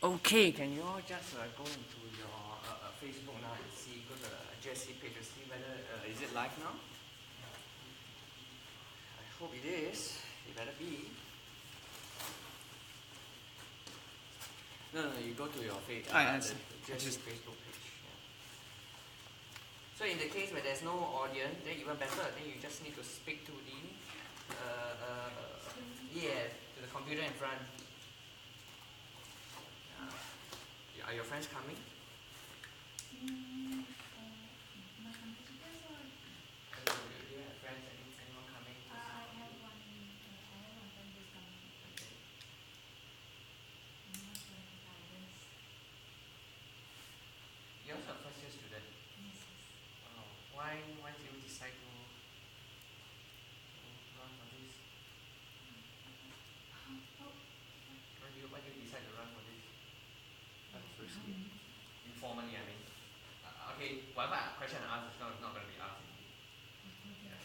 Okay, can you all just go into your Facebook now and see, go to the GSC page to see whether, is it live now? I hope it is. It better be. No, you go to your the GSC Facebook page. Yeah. So in the case where there's no audience, then even better. Then you just need to speak to the, to the computer in front. Are your friends coming? My competitors or? Do you have friends? Anyone coming? I have one friend who's coming. Okay. I'm not sure if I guidance. You're also a first year student? Yes. Wow. Why did you decide to run for this? Why did you decide to run for this? Informally, I mean. Okay, whatever question I ask is not going to be asked. Yeah.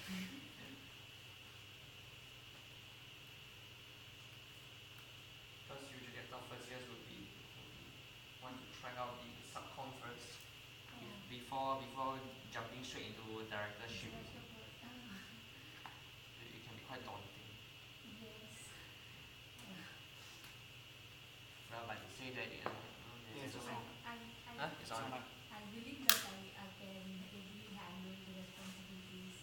Because usually I thought first years would be want to try out the subcom first before jumping straight into directorship. It can be quite daunting. Yes. Well, but you say that it's on. It's on. I believe that I can easily handle the responsibilities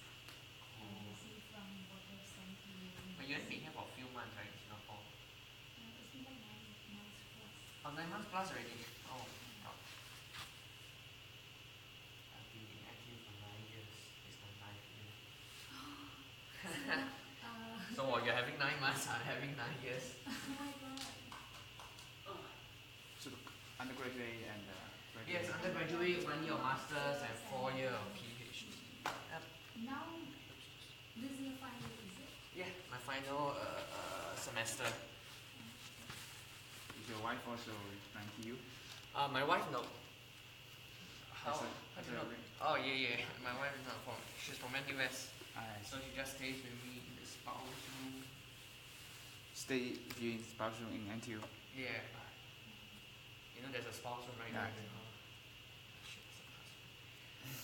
and receive from what I've sent to you. But you only been here for a few months, right, in Singapore? It's been like 9 months plus. Oh, 9 months plus already. Oh, God. I've been in NTU for 9 years. It's my 9th year. So while you're having 9 months, I'm having 9 years. Oh my God. So undergraduate and graduate. Yes, undergraduate, 1 year of masters and 4 year of PhD. Yep. Now, this is your final, is it? Yeah, my final semester. Is your wife also trying to you? My wife, no. How As do you know? Oh, yeah. My wife is not from. She's from NTUGSC. So she just stays with me in the spouse room. Stay with you in spouse room in NTU? Yeah. You know there's a spouse room right there.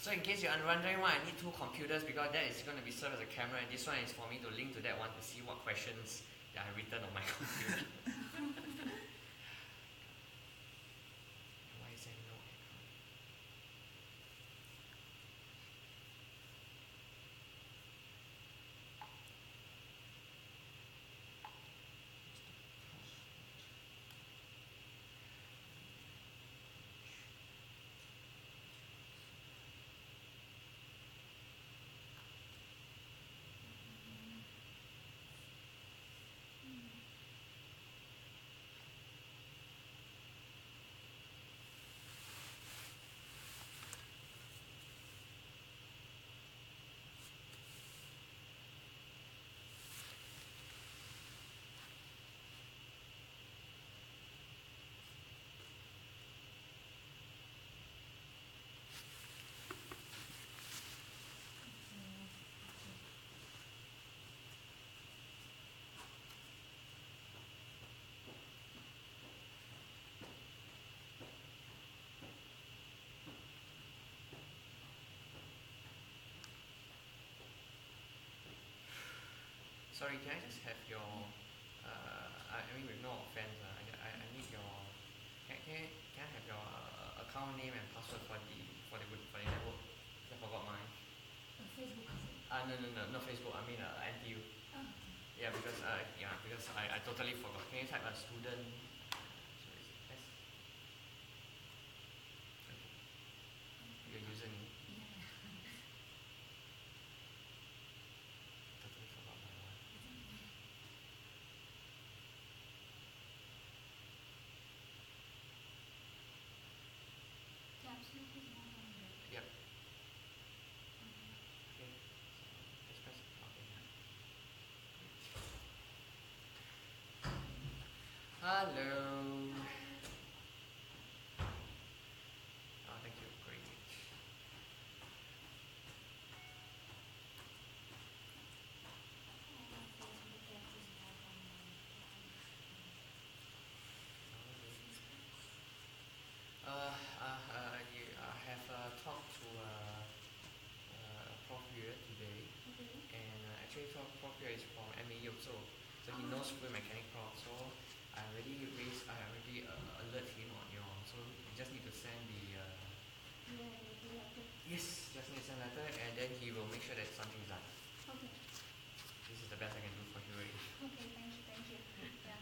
So in case you're wondering why I need 2 computers, because that is going to be served as a camera, and this one is for me to link to that one to see what questions that I've written on my computer. Why is there no aircon? Sorry, can I just have your, I mean with no offense, I need your, can I have your account name and password for the network? I forgot mine. Facebook, is it? No Facebook, I mean NTU. Oh. Yeah, because I totally forgot. Can you type a student? Your username. Totally forgot my one. Absolutely not on that. Yep. Okay. So just press okay. Hello. Oh, thank you. Great. period today, Okay. and actually fourth period is from MAU also, so he knows fluid mechanics prof. So I already alert him on your. So you just need to send the. Yes, just need to send letter, and then he will make sure that something's done. Okay. This is the best I can do for you already. Okay, thank you. Yeah.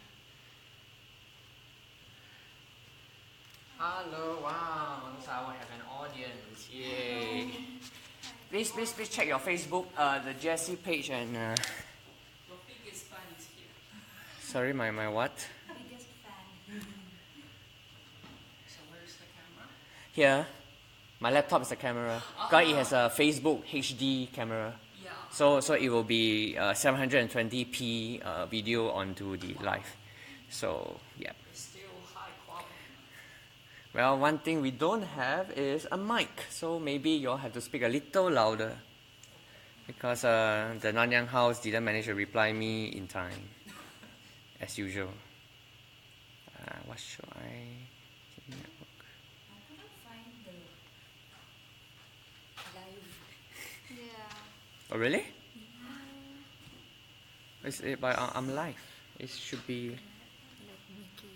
Hello, wow, looks like I will have an audience. Yay. Please check your Facebook, the Jessie page and. Your biggest fan is here. Sorry, my what? Biggest fan. So where's the camera? Here, my laptop is the camera. Because it has a Facebook HD camera. Yeah. So it will be 720p video onto the live. So yeah. It's still high quality. Well, one thing we don't have is a mic. So maybe you'll have to speak a little louder. Because the Nanyang house didn't manage to reply me in time. As usual. What should I... I couldn't find the live. Yeah. Oh really? I'm live. It should be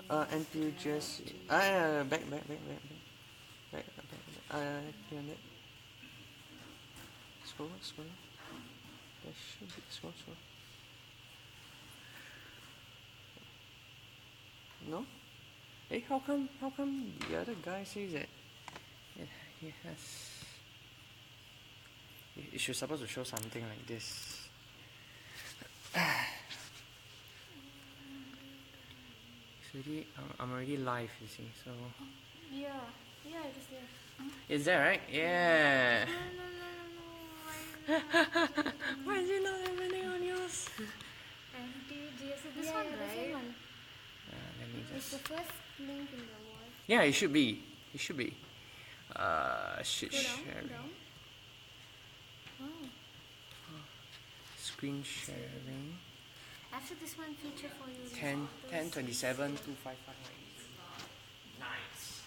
NTUGSC. Back. Here on it. Scroll. There should be scroll. No? Hey, how come the other guy says that he has? It should supposed to show something like this. I'm already live, you see. So. Yeah, it is there. Is that right? Yeah. No. Why is it not happening on yours? NTUGSC, this one, right? This one. Let me It's the just. first link in the wall. Yeah, it should be. Shit Go down. sharing. Oh. Screen sharing. After this one feature for you. 10, 27, 255. Nice.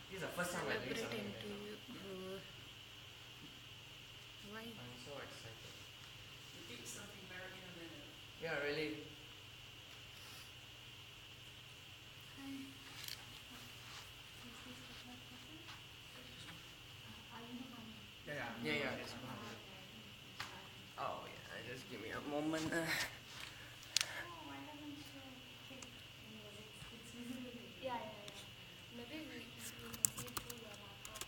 This is the first time I'm doing something like that. Why? I'm so excited. You did something very innovative. Yeah, really. Yeah. Oh yeah, just give me a moment. Oh, I haven't shown. It's visible. Yeah. Maybe we can see it through your laptop.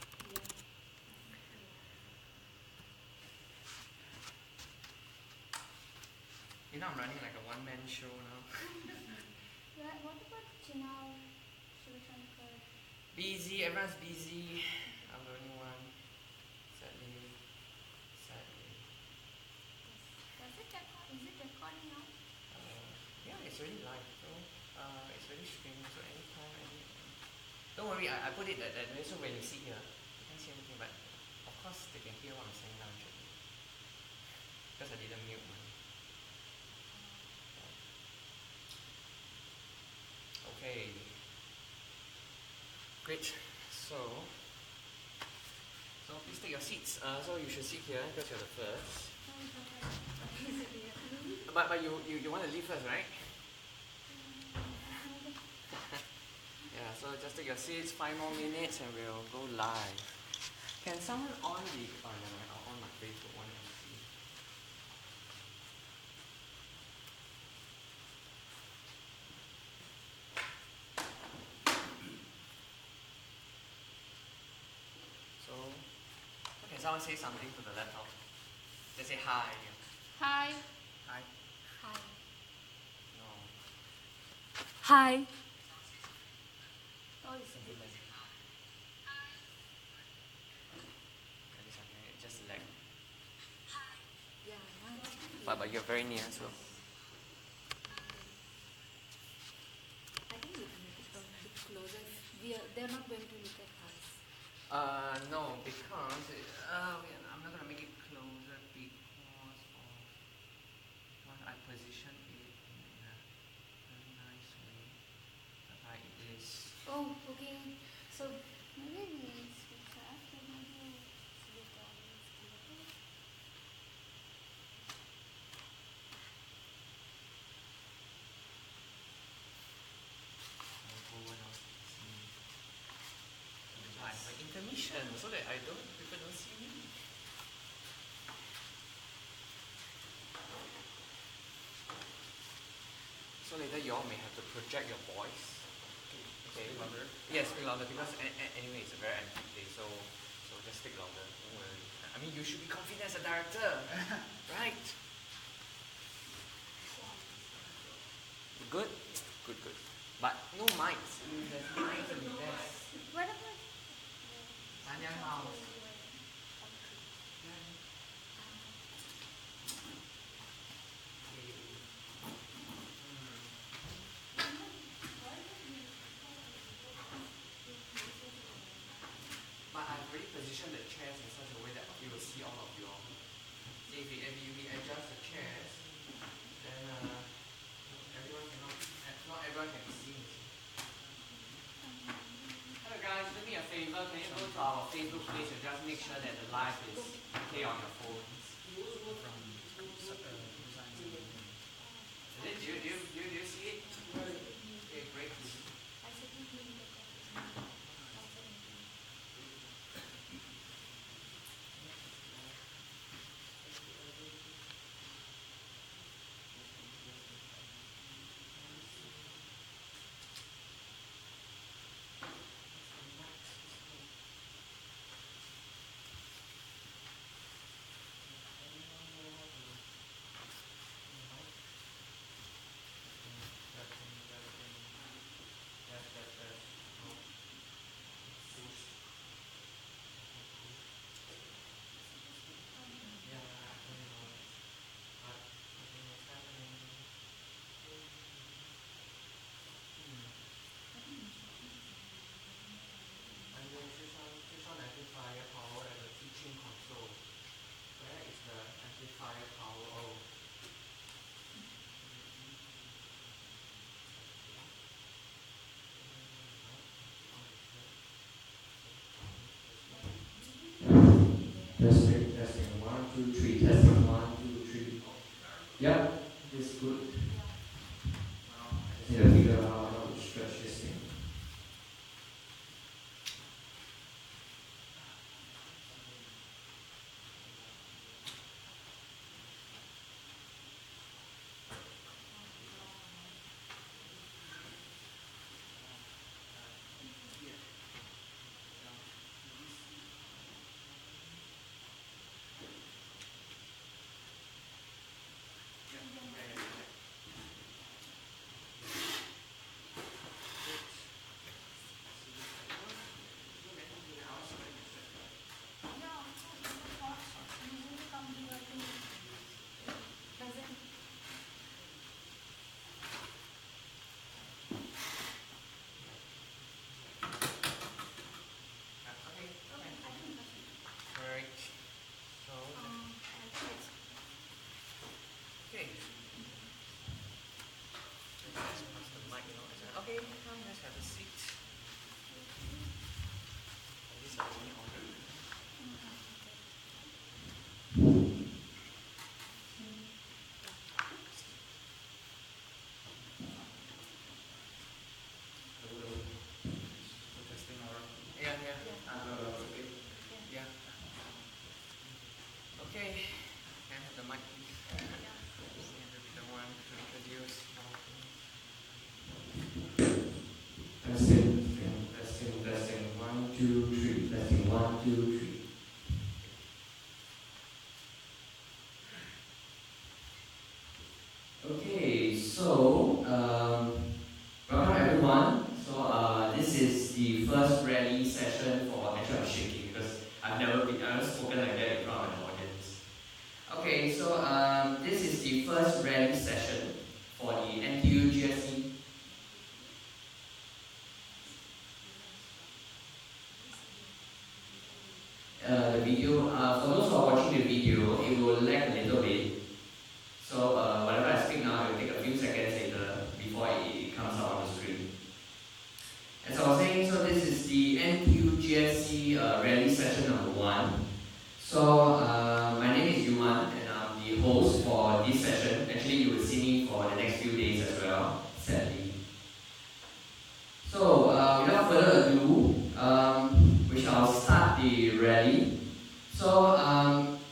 You know I'm running like a one-man show now. Yeah, what about Chinao? Shivashankar? Busy, everyone's busy. I'm the only one. Sadly. Is it recording now? Yeah, it's already live. So it's already streaming. So anytime, don't worry, I put it that way so when you see here, you can't see anything. But of course they can hear what I'm saying now. Because I didn't mute one. Okay. Great. So please take your seats. So you should sit here because you're the first. But you want to leave first, right? Yeah. So just take your seats. 5 more minutes and we'll go live. Can someone on the? Oh no, I'll on my Facebook one and see. So, can someone say something to the laptop? Just say hi. Hi. Hi. Hi. No. Hi. Oh, it's a bit. Just lag. Yeah. But you're very near, so. I think we can make it a bit closer. They're not going to look at us. No, because I'm not gonna make it closer because I position it in a very nice way. Like this. Oh, okay. So maybe we switch off. Maybe switch on this. position so that people don't see me. So later you all may have to project your voice. Okay. Speak louder. Yes, speak louder because anyway it's a very empty place, so just speak louder. Don't worry. I mean you should be confident as a director, right? Good, good. But no mics. There's mics in the desk. What about Nanyang House. But I've already positioned the chairs in such a way that you will see all of you all. See, if we adjust the chairs, then not everyone can see me. Hello guys, do me a favor, can you go to our Facebook page and just make sure that the live is okay on your phones? Do you see it? Okay, great. I said you can look at it. Testing, 1, 2, 3, testing, 1, 2, 3. Yep, it's good. I just need to figure out how to stretch this thing. Okay, come, let's have a seat. This is only order. Testing or Yeah. okay. Yeah. Okay. Can I have the mic, please? You have to be the one to introduce. Testing, 1, 2, 3. Testing, 1, 2, 3. Okay, so welcome everyone. So this is the first rally session for actually I'm shaking because I've never spoken like that in front of an audience. Okay, so this is the first rally session for the NTUGSC. The video, for those who are watching the video, it will lag a little bit. So whatever I speak now, it will take a few seconds later before it comes out on the screen. As I was saying, so this is the NTUGSC rally session number 1. So my name is Yuman and I'm the host for this session. Actually, you will see me for the next few days as well, sadly. So without further ado, we shall start the rally. So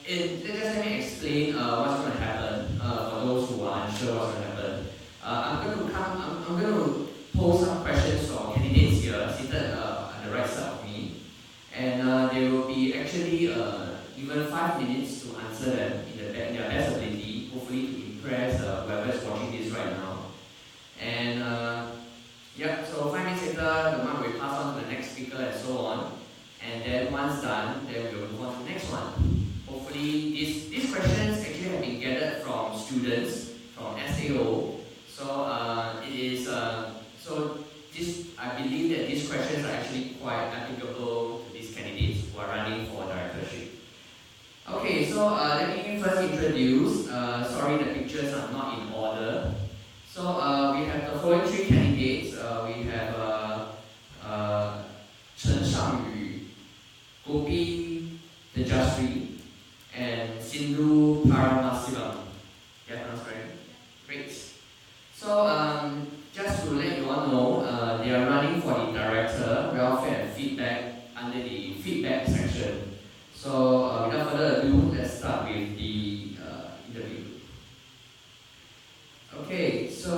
let me explain what's going to happen for those who are unsure what's going to happen. I'm going to pose some questions for candidates here seated on the right side of me, and they will be actually given 5 minutes to answer them in their best ability, hopefully to impress whoever is watching this right now. And yeah, so 5 minutes later, the mic will pass on to the next speaker and so on. And then once done, then we'll move on to the next one. Hopefully, these questions actually have been gathered from students from SAO. So it is I believe that these questions are actually quite applicable to these candidates who are running for directorship. Okay, so let me first introduce. Sorry, the pictures are not in order. So we have the following 3 candidates. We have Chen Shangyu, Gopi Tejasri, and Sindhu Paramasivam. Yeah, pronounced right? Great. So just to let you all know, they are running for the Director, Welfare and Feedback under the Feedback section. So without further ado, let's start with the interview. Okay, so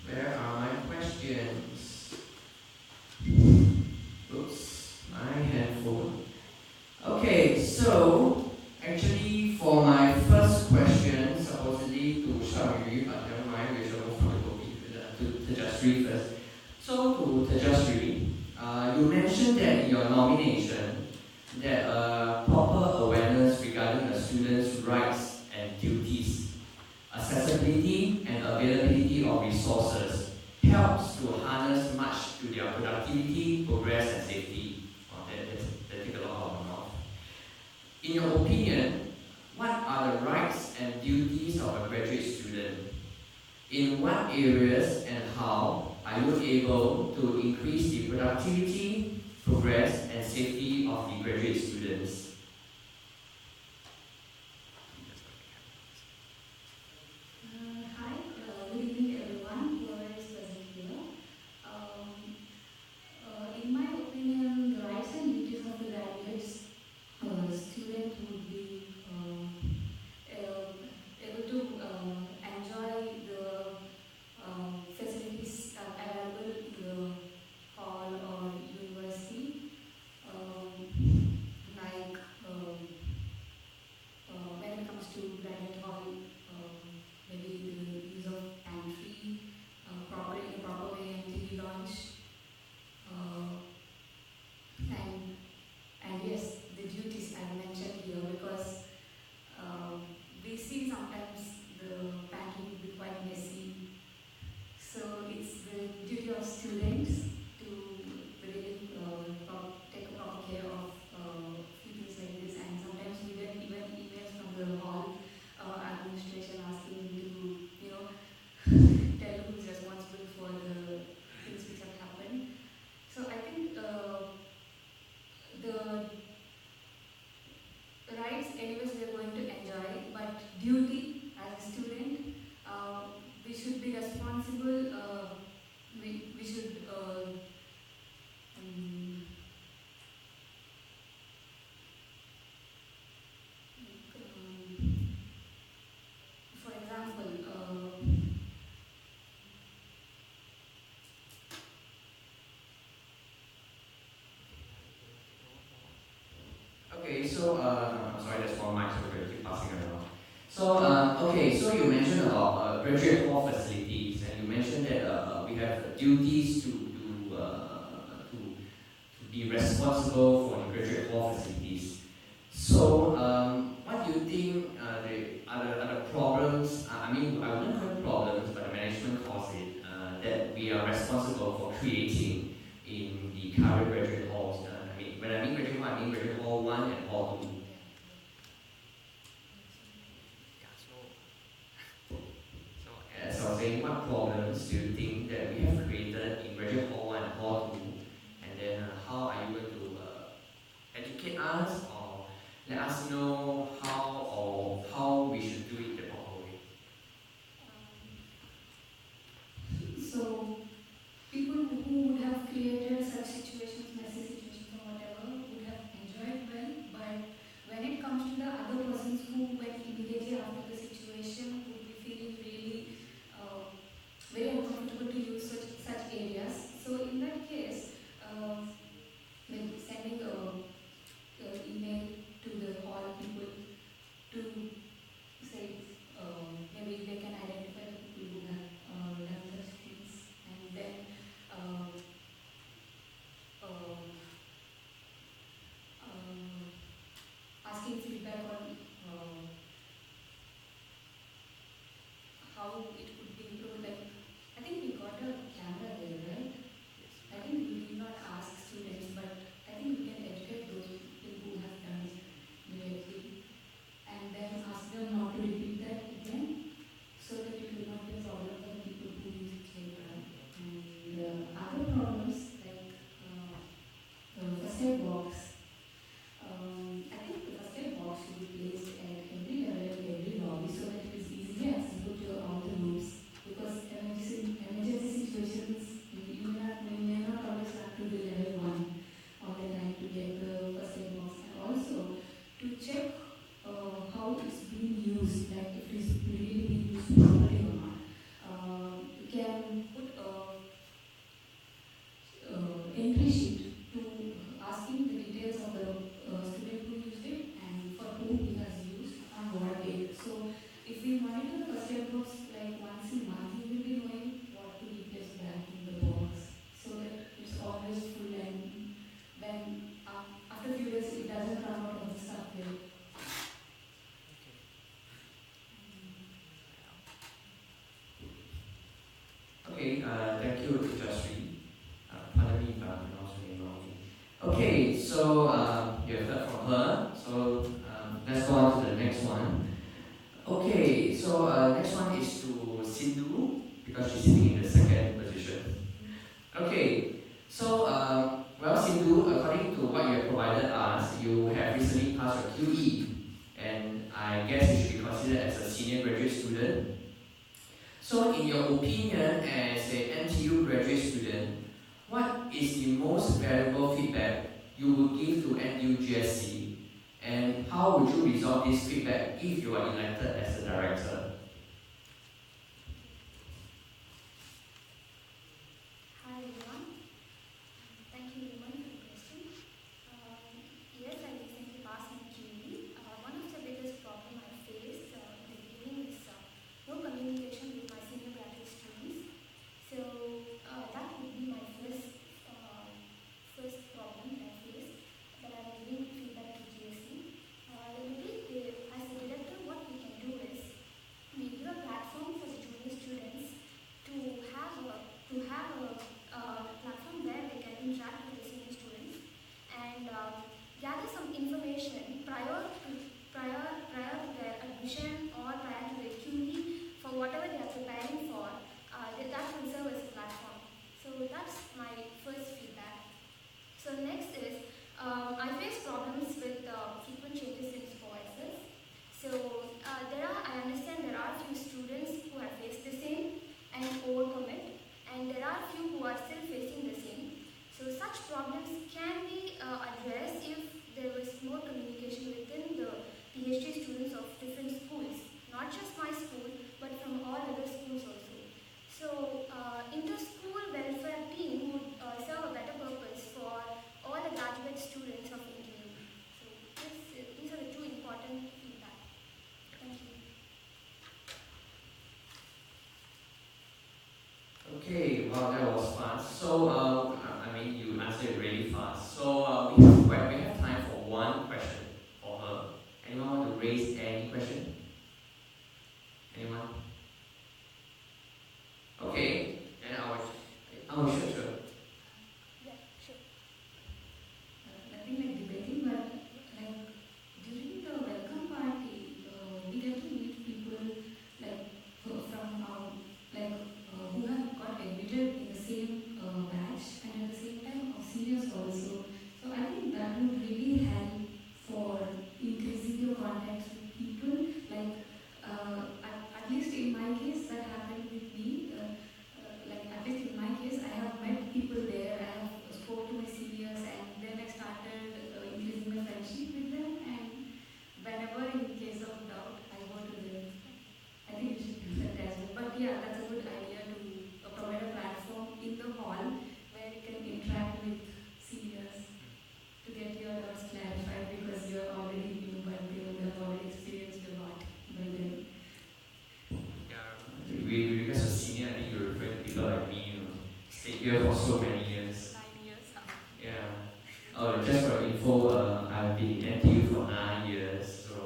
where are my questions? Oops, my handphone. Okay, so actually for my first question, supposedly to Xiaoyu, but never mind, we shall move on to Tejasri first. So to Tejasri, you mentioned that in your nomination that proper awareness regarding a student's rights and duties, accessibility and availability of resources helps to harness much to their productivity, progress and safety. That take a lot out of my mouth. In your opinion, what are the rights and duties of a graduate student? In what areas and how are you able to increase the productivity, progress and safety of the graduate students? Hi, good evening everyone who is present here. In my opinion, the rights and duties of the graduates student would be able to enjoy the facilities available in the hall or university, like when it comes to graduate hall, maybe the use of pantry, in a proper way, and TV launch, and yes, the duties I mentioned here, because we see sometimes the pantry will be quite messy. So it's the duty of students to really take a proper care of few things like this. And sometimes we get even emails from the hall administration asking to, tell who's responsible for the things which have happened. So I think the rights, anyways, we are going to enjoy, but duty as a student, we should be responsible. We should. For example, Okay, so I'm sorry, there's one mic, so we'll keep passing around. So okay, so you mentioned about graduate hall facilities, and you mentioned that we have duties to be responsible for the graduate hall facilities. So what do you think are the problems? I mean, I wouldn't call it problems, but the management calls it that we are responsible for creating in the current graduate halls. When I mean graduate hall, I mean graduate hall 1 and hall 2. So I was saying, what problems do you think that we have created in graduate hall 1 and hall 2? And then how are you going to educate us or let us know how we should do it the proper way? So people who would have created such situations, messy situations or whatever, would have enjoyed Okay, so you have heard from her. So let's go on to the next one. Okay, so next one is to Sindhu because she's sitting in the second position. Okay, so well, Sindhu, according to what you have provided us, you have recently passed your QE, and I guess you should be considered as a senior graduate student. So, in your opinion, as an NTU graduate student, what is the most valuable feedback you would give to NTUGSC, and how would you resolve this feedback if you are elected as a director? Hi everyone. Thank you everyone for the question. Yes, I recently passed my QE. One of the biggest problems I faced in the beginning is no communication with my senior graduate students. So that would be my first problem that I faced, that I'm giving feedback to GSC. Maybe as a director, what we can do is we give a platform for the junior students to have a platform where they can interact with the senior students and gather some information prior to their admission or prior to their QE for whatever they are preparing for. That will serve as a platform. So that's my first feedback. So next is I face problems with frequent changes in supervisors. So I understand there are a few students who have faced the same and overcommit, and there are a few who are still facing the same. So such problems can be addressed if there was more communication within the PhD students of different schools, not just my school, but from all other schools also. So inter-school welfare team would serve a better purpose for all the graduate students of NTU. So these are the two important feedback. Thank you. Okay, well, that was fast. So, I mean, you answered it really fast. So, we have time for one question for her. Anyone want to raise any question? Anyone? Okay, and sure. Yeah, sure. Nothing like debating, but like during the welcome party, we get to meet people like from who have got admitted in the same batch and at the same time seniors also. So I think that would really help for increasing your contacts with people. Like at least in my case, that happened with me. At least in my case, I have met people there. I have spoke to my seniors, and then I started increasing my friendship with them. And whenever, in case of doubt, I go to them. I think it should do that as well. But yeah, that's a good idea to provide a platform in the hall where you can interact with seniors to get your doubts clarified because you're already new, but they would have already experienced a lot by then. Yeah, because of senior, I think you're referring to people like me, stayed here for so many years. 9 years, huh? Yeah. Oh, just for info, I've been in NTU for 9 years. So,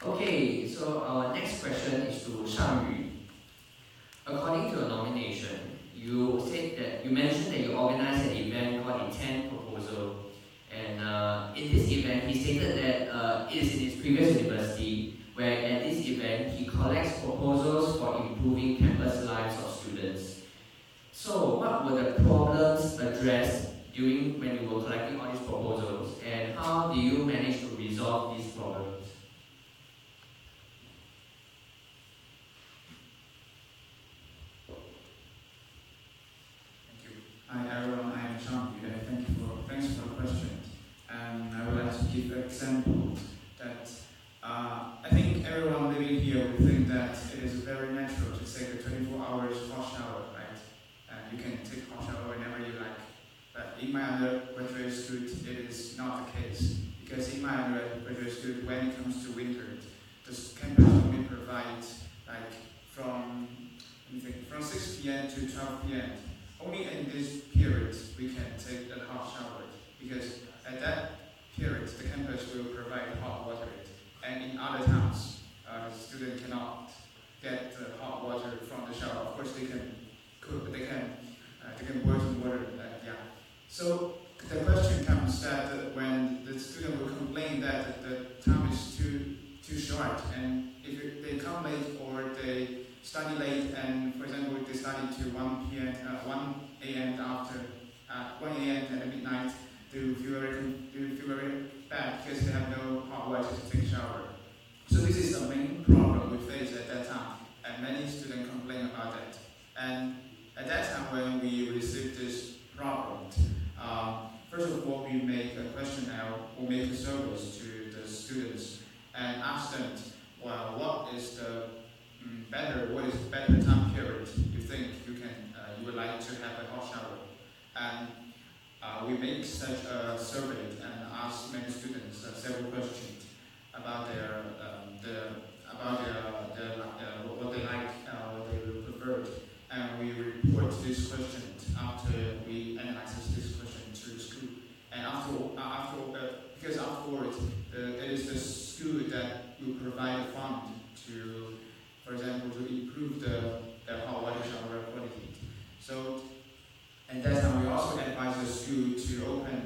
okay. So our next question is to Shang-Yu. According to your nomination, you mentioned that you organized an event called Intent Proposal, and in this event, he stated that it is in his previous university where at this event he collects proposals for improving campus lives of students. So, what were the problems addressed during when you were collecting all these proposals, and how do you manage to resolve these problems? Thank you. Hi everyone, I am Shang-Yu, and thanks for the question. And I would like to give examples that I think everyone living here will think that it is very natural to take a 24 hours hot shower, right? And you can take hot shower whenever you like. But in my undergraduate school, it is not the case. Because in my undergraduate school, when it comes to winter, the campus only provides from 6 p.m. to 12 p.m. Only in this period we can take the hot shower, because at that period the campus will provide hot water, and in other towns the student cannot get the hot water from the shower. Of course they can cook, they can boil some water. So the question comes that when the student will complain that the time is too short, and if they come late or they study late, and for example they study to 1 p.m. 1 a.m. after 1 a.m. at midnight, they will feel very bad because they have no hot water to take a shower. So this is the main problem we face at that time, and many students complain about that. And at that time when we received this problem, first of all, we make a questionnaire or make a survey to the students and ask them, well, what is the better time period you think you would like to have a hot shower? And we make such a survey and ask many students several questions about what they like, what they prefer, and we report this question after we analyze this question to the school. And because afterwards, it is the school that will provide a fund to, for example, to improve the hot water shower quality. So, and that's how we also advise the school to open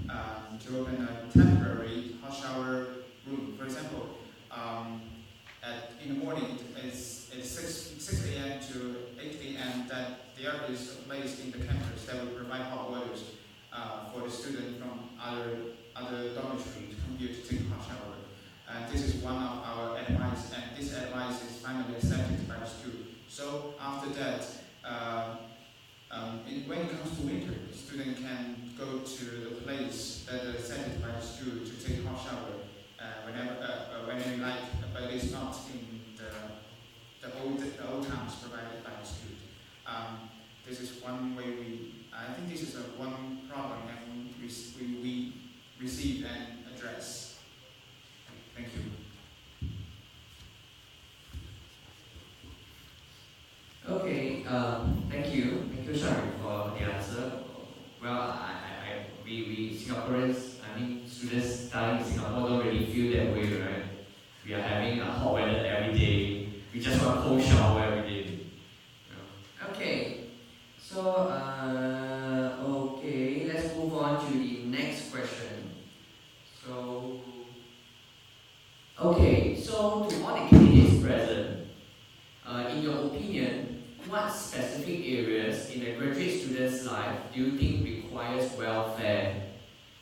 a temporary hot shower room. For example, in the morning it's 6 a.m. to 8 a.m. that there is a place in the campus that will provide hot waters for the student from other dormitories to come here to take a hot shower. And this is one of our advice, and this advice is finally accepted by the school. So after that, when it comes to winter, the student can go to the place that is accepted by the school to take a hot shower whenever they like, but it's not in the old times provided by the school. This is one way I think this is one problem that we receive and address. Thank you. Okay, thank you, Shari, for the answer. Well, we Singaporeans, students studying in Singapore don't really feel that way, right? We are having a hot weather every day. We just want a cold shower every day. Okay, so let's move on to the next question. So to all the candidates present, in your opinion, what specific areas in a graduate student's life do you think requires welfare?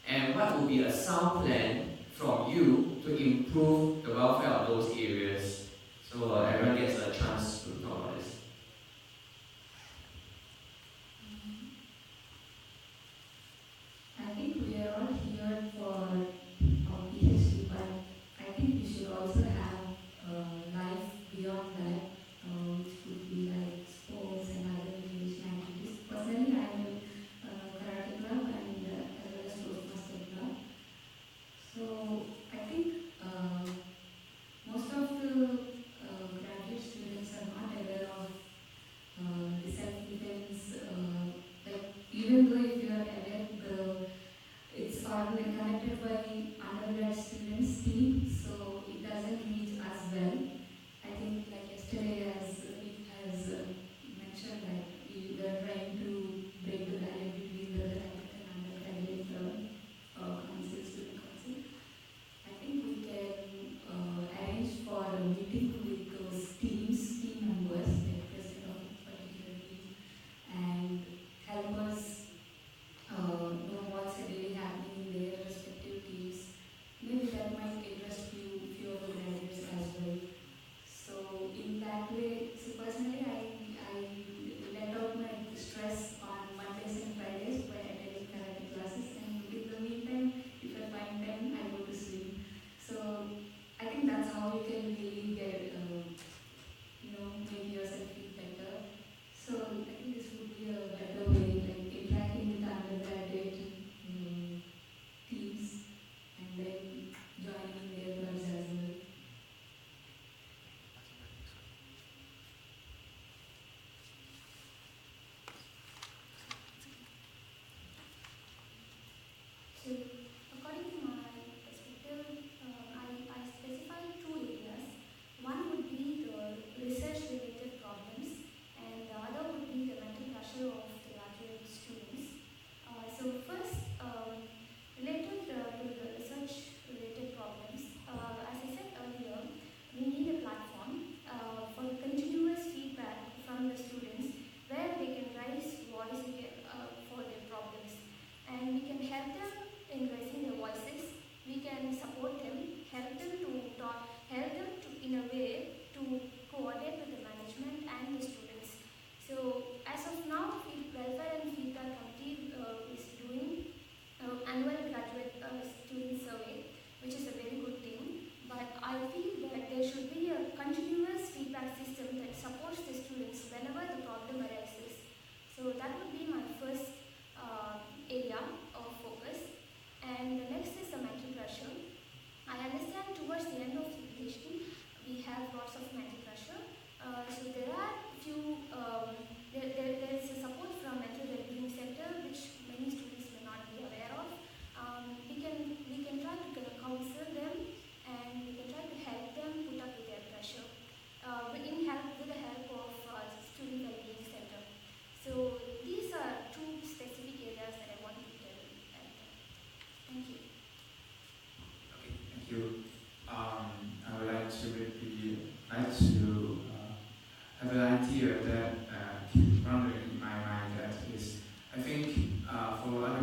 And what would be a sound plan from you to improve the welfare of those areas? So everyone gets a chance to talk about this. I think we are all here for our PhD, but I think we should also have life beyond that, which could be like sports and other engagement activities. Personally, I'm in karate club and as well as Toastmaster club. So I think most of the graduate students are not aware of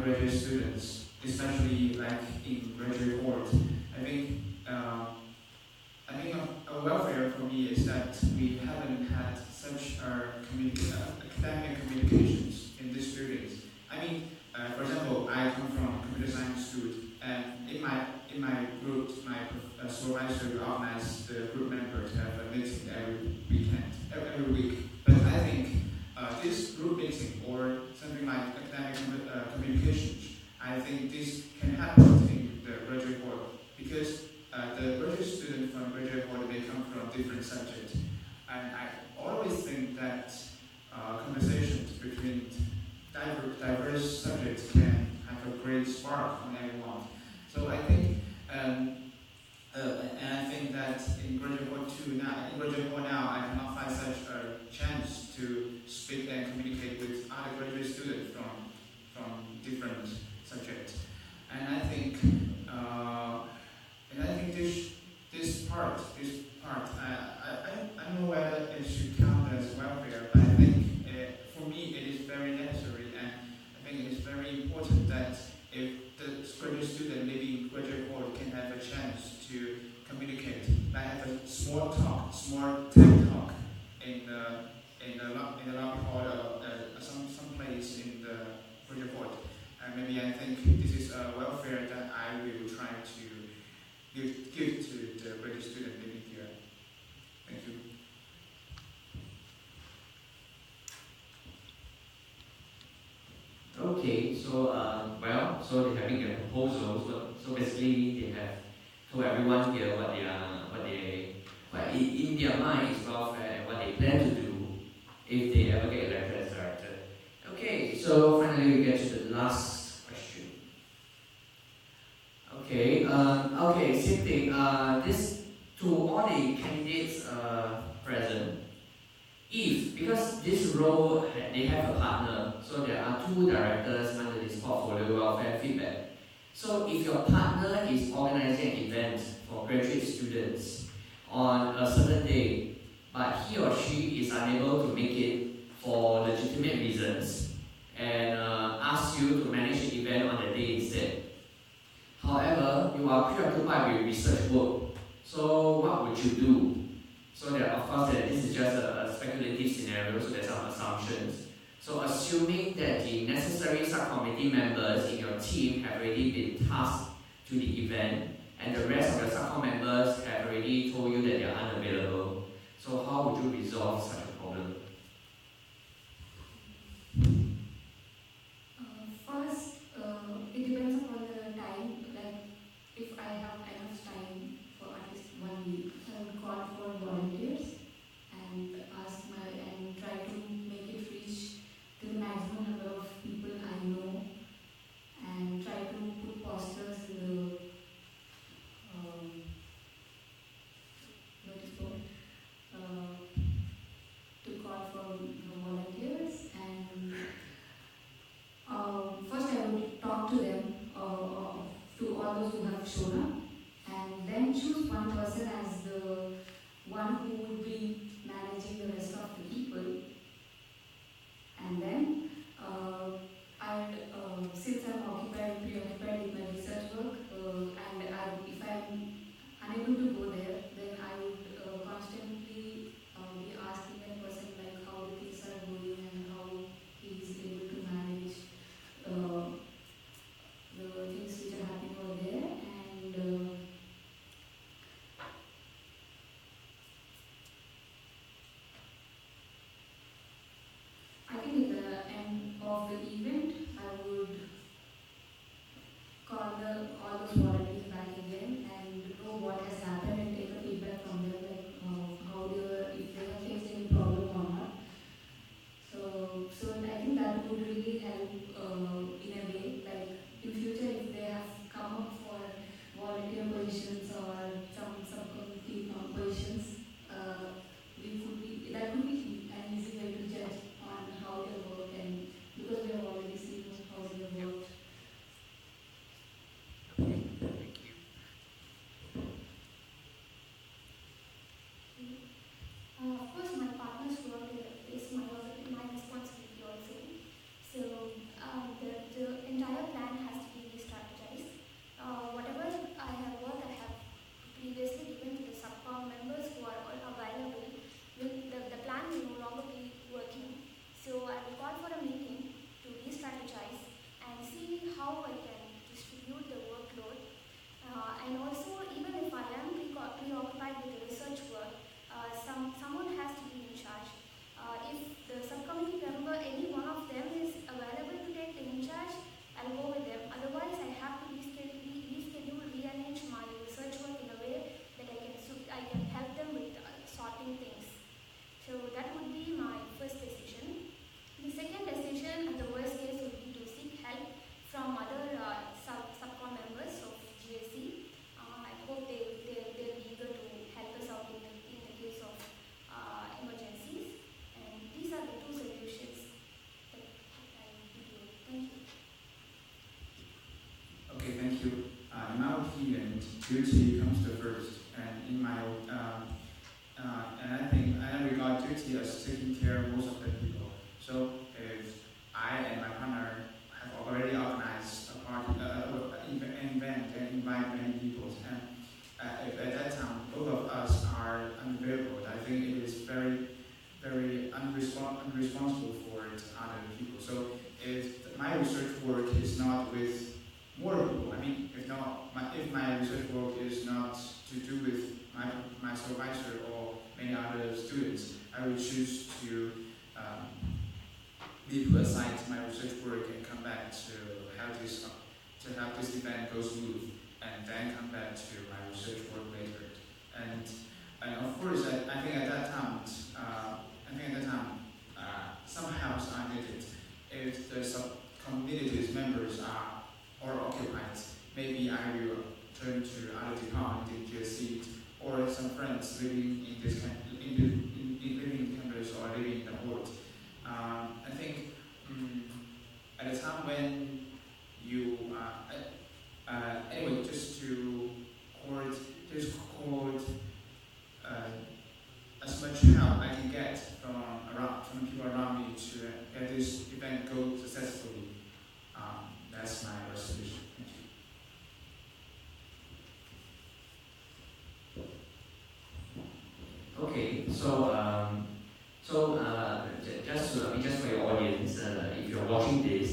undergraduate students, especially like in graduate court. I think a welfare for me is that we haven't had such academic communications in these buildings. I mean, for example, I come from computer science school, and in my group, my supervisor will organize the group member to have a meeting every week. But I think this group meeting or something like academic communications, I think this can happen in the graduate board because the graduate student from graduate board, they come from different subjects, and I always think that conversations between diverse subjects can have a great spark on everyone. So I think, and I think that in graduate board now, I cannot find such a chance to speak and communicate with other graduate students from different subjects, and I think this part, I don't know whether it should count as welfare, but I think for me it is very necessary, and I think it is very important that if the graduate student living in graduate board can have a chance to communicate, like have a small tech talk in the lobby hall or some place in the graduate board, and maybe I think this is a welfare that I will try to give to the graduate student living here. Thank you. Okay, so so they're having a proposal. So basically, they have told everyone here what in their mind is welfare and what they plan to do if they ever get elected as director. Okay, so finally we get to the last question. Okay, same thing. This to all the candidates present. Because this role they have a partner, so there are two directors under this portfolio welfare feedback. So if your partner is organizing an event for graduate students on a certain day, but he or she is unable to make it for legitimate reasons and asks you to manage the event on the day instead. However, you are preoccupied with research work, so what would you do? So that of course this is just a speculative scenario, so there's some assumptions. So assuming that the necessary subcommittee members in your team have already been tasked to the event, and the rest of your subcom members have already told you that they are unavailable, so how would you resolve such a problem? First, it depends upon the time. Like, if I have enough time for at least 1 week, I would call for volunteers and try to make it reach to the maximum number of people I know, and try to put posters in the notice board to call for volunteers. And first I would talk to them, to all those who have shown up, and then choose one person as the one who would be managing the rest of the people. And then since I'm preoccupied with my research work, if I'm unable to go there, then I would constantly be asking that person like how the things are going and how he is able to manage the things which are happening over there. And I think at the end of the event, I would call all those volunteers back again and know what has happened opinion, duty comes to first. And in my and I think I regard duty as taking care of most of the people. So if I and my partner have already organized a party, an event and invite many people, and if at that time both of us are unavailable, I think it is very, very unresponsible for other people. So if my research work is not with more people, I mean, if my research work is not to do with my supervisor or many other students, I will choose to leave aside my research work and come back to have this event go smooth, and then come back to my research work later. And of course, I think at that time, some helps are needed. If the community's members are or occupied, maybe I will turn to other department in GSC, or some friends living in this living in campus or living in the ward. I think at a time when you anyway, just court as much help I can get from people around me to get this event go successfully. That's my resolution. Thank you. Okay, just for your audience, if you're watching this,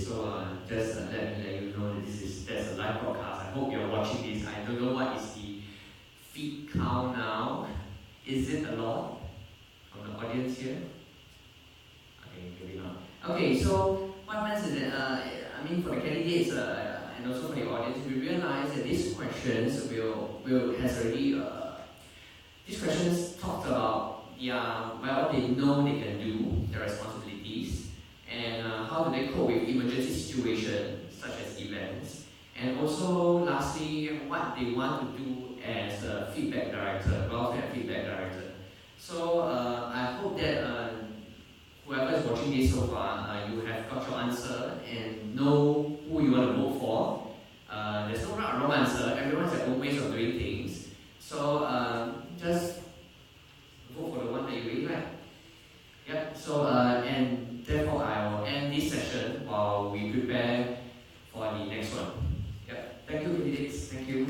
just let you know that that's a live broadcast. I hope you're watching this. I don't know what is the feed count now. Is it a lot from the audience here? Okay, maybe not. Okay, so what happens is that for the candidates and also for the audience, we realize that these questions has already these questions talked about what they know they can do, their responsibilities, and how do they cope with emergency situations such as events, and also lastly what they want to do as a feedback director, welfare feedback director. So I hope that whoever is watching this so far, you have got your answer and know who you want to vote for. There's no right or wrong answer. Everyone has their own ways of doing things. So just vote for the one that you really like. Yep. So and therefore I will end this session while we prepare for the next one. Yep. Thank you, candidates. Thank you.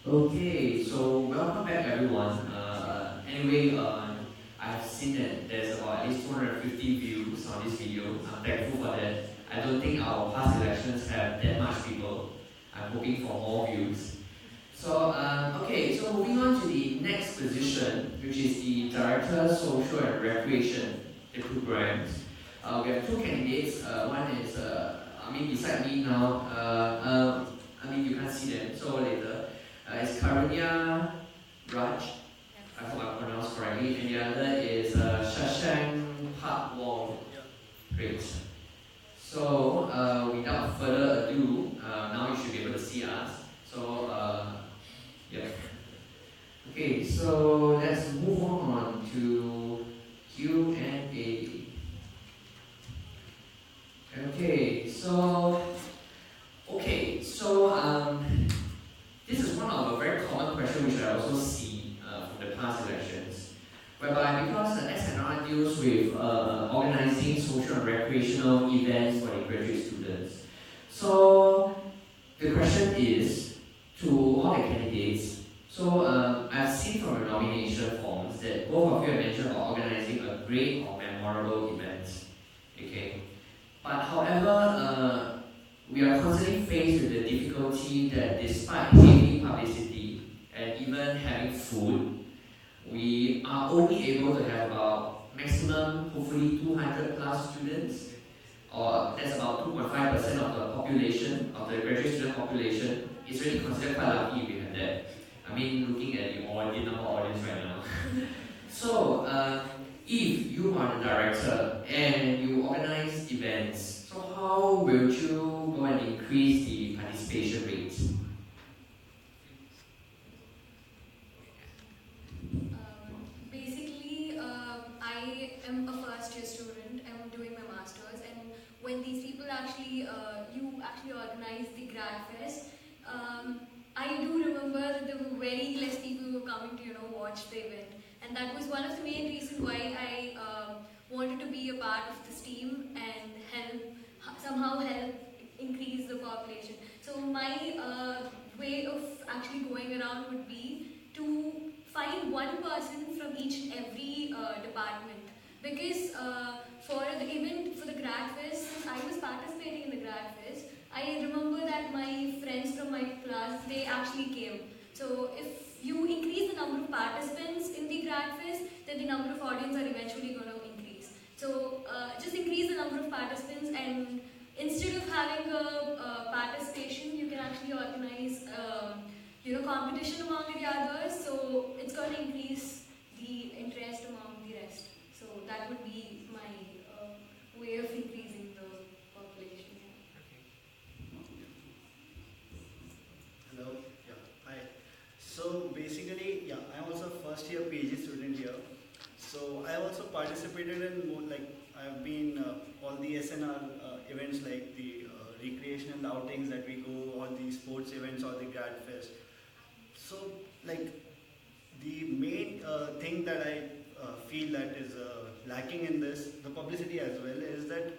Okay, so welcome back everyone. Anyway, I have seen that there's about at least 250 views on this video. I'm thankful for that. I don't think our past elections have that much people. I'm hoping for more views. So, okay, so moving on to the next position, which is the Director Social and Recreation, the programs. We have two candidates. One is, beside me now. You can't see them, so later. It's Karunya Raj, I hope I pronounced correctly, and the other is Shashank Park Wong. Great. So, without further ado, now you should be able to see us. So, yeah. Okay, so let's move on to Q&A. This is one of a very common question which I also see from the past elections, whereby because the SNR deals with organizing social and recreational events for the graduate students. So the question is to all the candidates. So I've seen from your nomination forms that both of you have mentioned about organizing a great or memorable event. Okay. But however, we are constantly faced with the difficulty that despite heavy publicity and even having food, we are only able to have about maximum, hopefully 200 plus students, or that's about 2.5% of the population, of the graduate student population. It's really considered quite lucky if we have that. Looking at the number of audience right now. So, if you are the director and you organize events, so how will you go and increase the participation rate? Basically, I am a first year student. I'm doing my masters, and when these people you actually organize the grad fest, I do remember that there were very less people who were coming to watch the event, and that was one of the main reasons why I wanted to be a part of this team and somehow help increase the population. So my way of actually going around would be to find one person from each and every department, because for the grad fest, since I was participating in the grad fest, I remember that my friends from my class, they actually came. So if you increase the number of participants in the grad fest, then the number of audience are eventually going to increase. So just increase the number of participants, and instead of having a participation, you can actually organize competition among the others. So it's going to increase the interest among the rest. So that would be my way of increasing the population. Hello. Yeah. Hi. So basically, yeah, I'm also a first year PG student here. So I also participated in I've been all the SNR events, like the recreational outings that we go, all the sports events or the grad fest. So the main thing that I feel that is lacking in this, the publicity as well, is that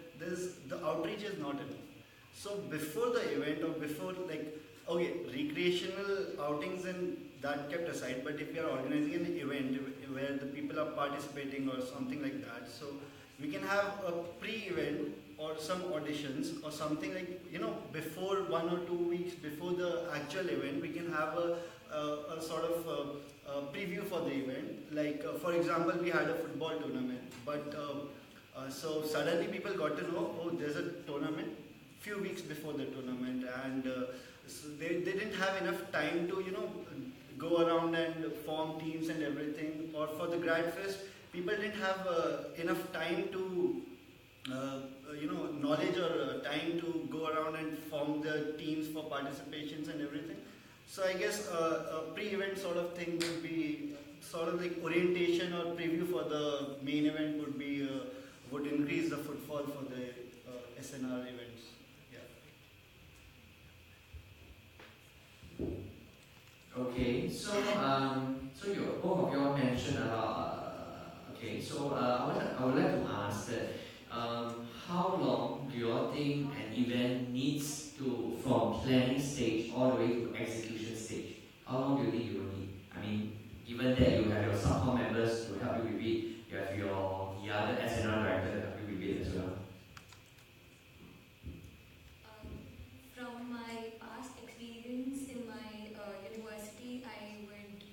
the outreach is not enough. So before the event, or before recreational outings and that kept aside, but if you are organizing an event where the people are participating or something like that, so we can have a pre-event or some auditions or something before 1 or 2 weeks before the actual event, we can have a sort of preview for the event. For example, we had a football tournament, but so suddenly people got to know, oh, there's a tournament few weeks before the tournament, and so they didn't have enough time to go around and form teams and everything. Or for the grad fest, people didn't have enough time to knowledge or time to go around and form the teams for participations and everything. So I guess a pre-event sort of thing would be sort of like orientation or preview for the main event would increase the footfall for the SNR events. Yeah. Okay, so both of you all mentioned about. I would like to ask that how long do you all think an event needs from planning stage all the way to execution stage? how long do you think you will need? I mean, given that you have your subcom members to help you with it, you have the other SNR director to help you with it as well. From my past experience in my university, I would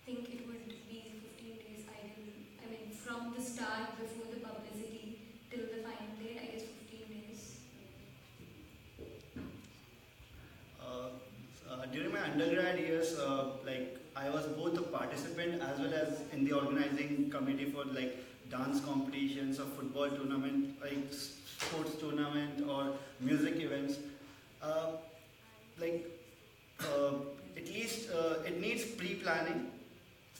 think it would be 15 days ideal. I mean, from the start, before the publicity, till the final day, I guess 15 days. During my undergrad years, like I was both a participant as well as in the organizing committee for like dance competitions or football tournament, like sports tournament or music events. Like at least it needs pre-planning.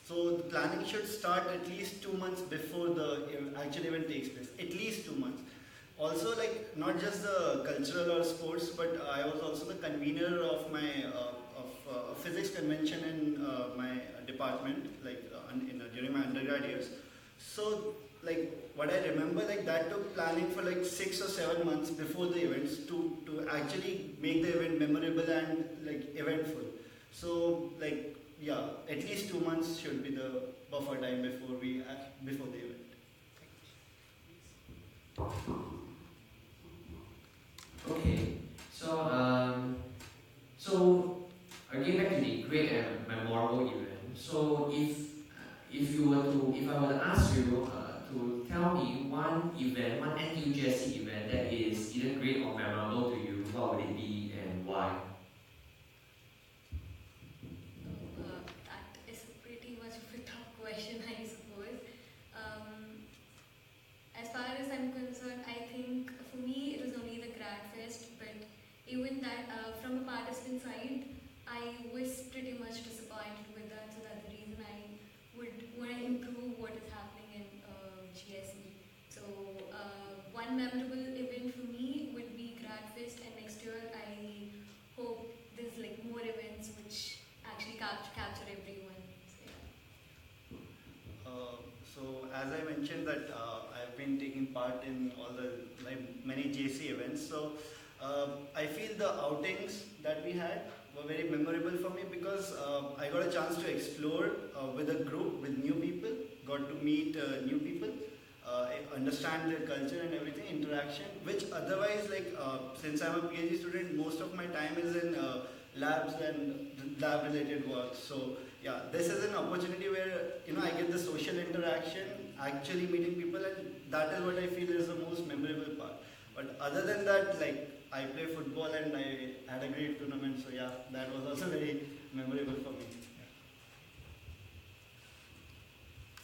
So the planning should start at least 2 months before the actual event takes place. At least 2 months. Also, like not just the cultural or sports, but I was also the convener of my physics convention in my department, like during my undergrad years. So, like what I remember, like that took planning for like 6 or 7 months before the events to actually make the event memorable and like eventful. So, like yeah, at least 2 months should be the buffer time before the event. Okay, so again back to the great and memorable event. So if I were to ask you to tell me one NTUGSC event that is either great or memorable to you, what would it be and why? That is pretty much of a tough question, I suppose. As far as I'm concerned, I think for me it was only the grad fest, but even that, from a participant side, I was pretty much disappointed with that, so that's the reason I would want to improve what is happening in GSE. So one memorable event for me would be grad fest, and next year I hope there's like more events which actually capture everyone. So, yeah. So as I mentioned that I've been taking part in all the many JC events. So I feel the outings that we had were very memorable for me because I got a chance to explore with a group with new people, got to meet new people, understand their culture and everything, interaction, which otherwise like since I'm a PhD student, most of my time is in labs and lab related work. So yeah, this is an opportunity where I get the social interaction, actually meeting people, and that is what I feel is the most memorable part. But other than that, like I play football and I had a great tournament, so yeah, that was also very memorable for me.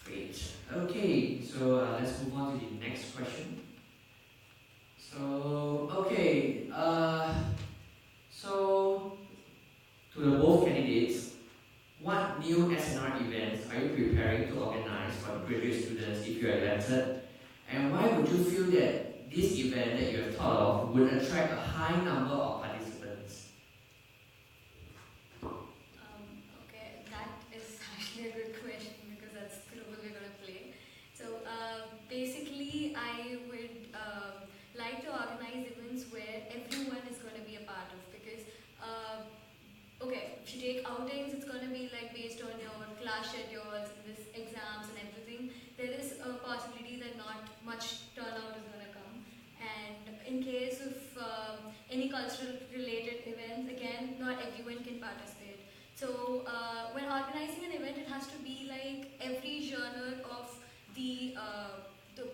Great. Okay, so let's move on to the next question. So so to the both candidates, what new SNR events are you preparing to organize for the graduate students if you are elected? And why would you feel that this event that you have thought of would attract a high number of participants? Okay, that is actually a good question because that's the role we're going to play. So basically, I would like to organize events where everyone is going to be a part of, because okay, if you take outings, it's going to be like based on your class schedules, this exams and everything. There is a possibility that not much turnout is going to come. And in case of any cultural related events, again, not everyone can participate. So when organizing an event, it has to be like every genre of the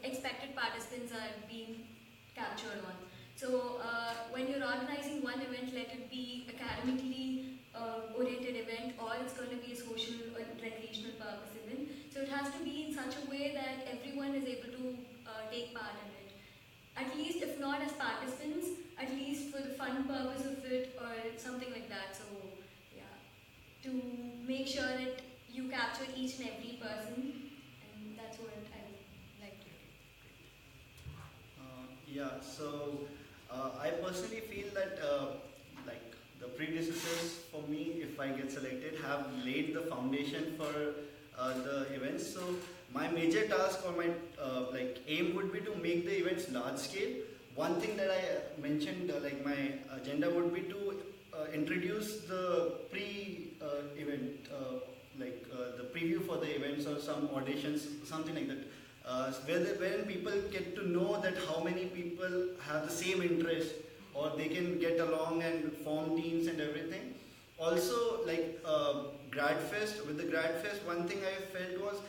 expected participants are being captured on. So when you're organizing one event, let it be academically oriented event, or it's going to be a social or recreational purpose event. So it has to be in such a way that everyone is able to take part in it. At least, if not as participants, at least for the fun purpose of it or something like that. So yeah, to make sure that you capture each and every person, and that's what I would like to do. Yeah, so I personally feel that like the predecessors for me, if I get selected, have laid the foundation for the events. So my major task or my like aim would be to make the events large scale. One thing that I mentioned, like my agenda would be to introduce the pre-event, the preview for the events or some auditions, something like that, wherein people get to know that how many people have the same interest or they can get along and form teams and everything. Also, like grad fest, with the grad fest, one thing I felt was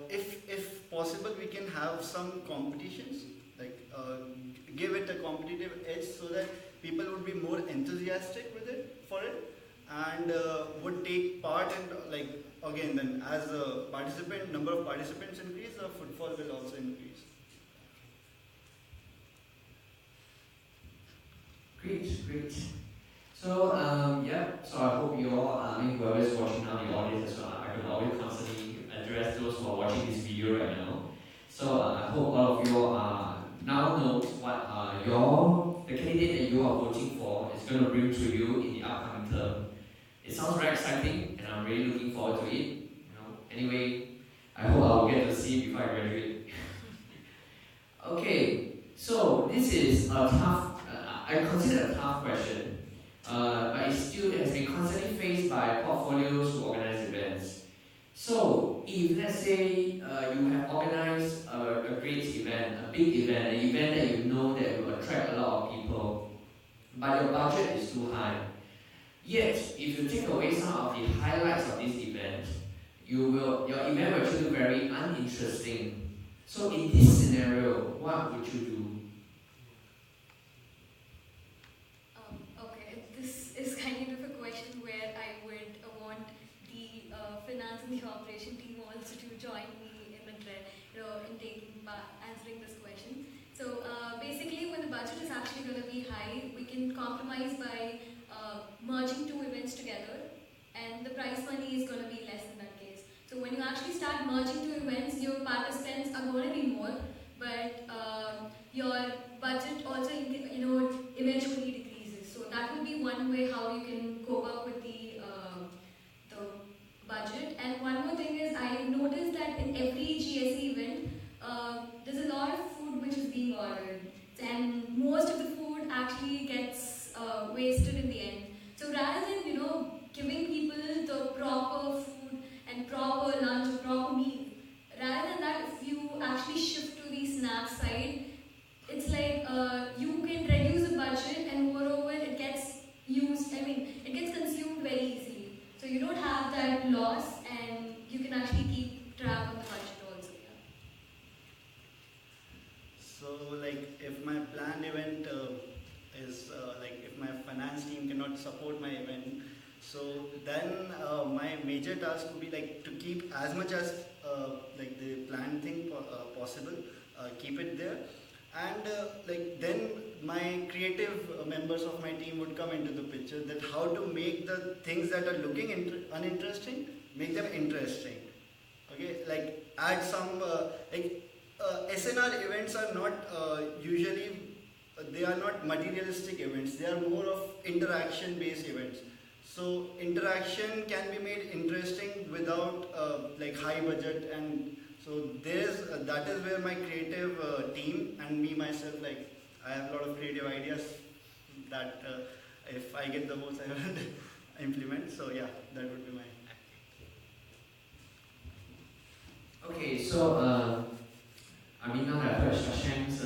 if possible we can have some competitions, like give it a competitive edge so that people would be more enthusiastic with it for it and would take part, and like again then as the number of participants increase, the footfall will also increase. Great. So so I hope you all, whoever is watching now, the audience as well, I can always constantly address those who are watching this video right now. So I hope all of you now know what the candidate that you are voting for is going to bring to you in the upcoming term. It sounds very exciting, and I'm really looking forward to it. Anyway, I hope I will get to see it before I graduate. Okay, so this is a tough. I consider a tough question, but it still has been constantly faced by portfolios who organize events. So, if let's say you have organized a great event, a big event, an event that you know that will attract a lot of people, but your budget is too high, yet if you take away some of the highlights of this event, your event will actually be very uninteresting. So, in this scenario, what would you do? Okay, this is kind of a question where I would want the finance and the operation team also to join me in the thread, in answering this question. So basically, when the budget is actually going to be high, we can compromise by merging two events together, and the prize money is going to be less in that case. So when you actually start merging two events, your participants are going to be more, but your budget also, eventually decreases. So that would be one way how you can cope up with the budget. And one more thing is, I noticed that in every GSE event, there's a lot of food which is being ordered, and most of the food actually gets wasted in the end. So rather than giving people the proper food and proper lunch or proper meal, rather than that, if you actually shift to the snack side, it's like you can reduce the budget, and moreover it gets consumed very easily. So you don't have that loss, and you can actually keep track of the budget also. Yeah. So like if my planned event is if my finance team cannot support my event, so then my major task would be to keep as much as the planned thing possible, keep it there, and then my creative members of my team would come into the picture, that how to make the things that are looking uninteresting, make them interesting. Okay, add some SNR events are not usually they are not materialistic events. They are more of interaction based events. So interaction can be made interesting without high budget, and so that is where my creative team and me myself, I have a lot of creative ideas that if I get the votes I will implement. So yeah, that would be my. Okay, so now that I've heard Shashank's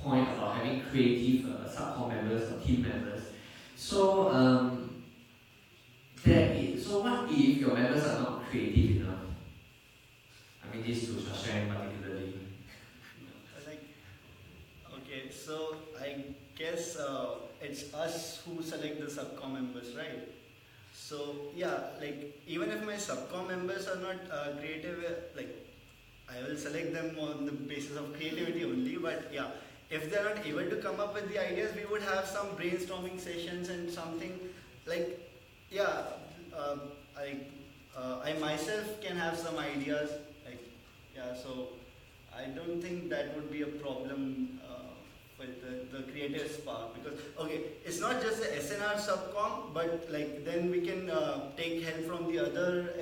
point about having creative subcom members or team members, so so what if your members are not creative enough? This to Shashank particularly. Okay, so I guess it's us who select the subcom members, right? So yeah, even if my subcom members are not creative, I will select them on the basis of creativity only. But yeah, if they are not able to come up with the ideas, we would have some brainstorming sessions and something I myself can have some ideas. So I don't think that would be a problem with the creative spark, because it's not just the SNR subcom, but then we can take help from the other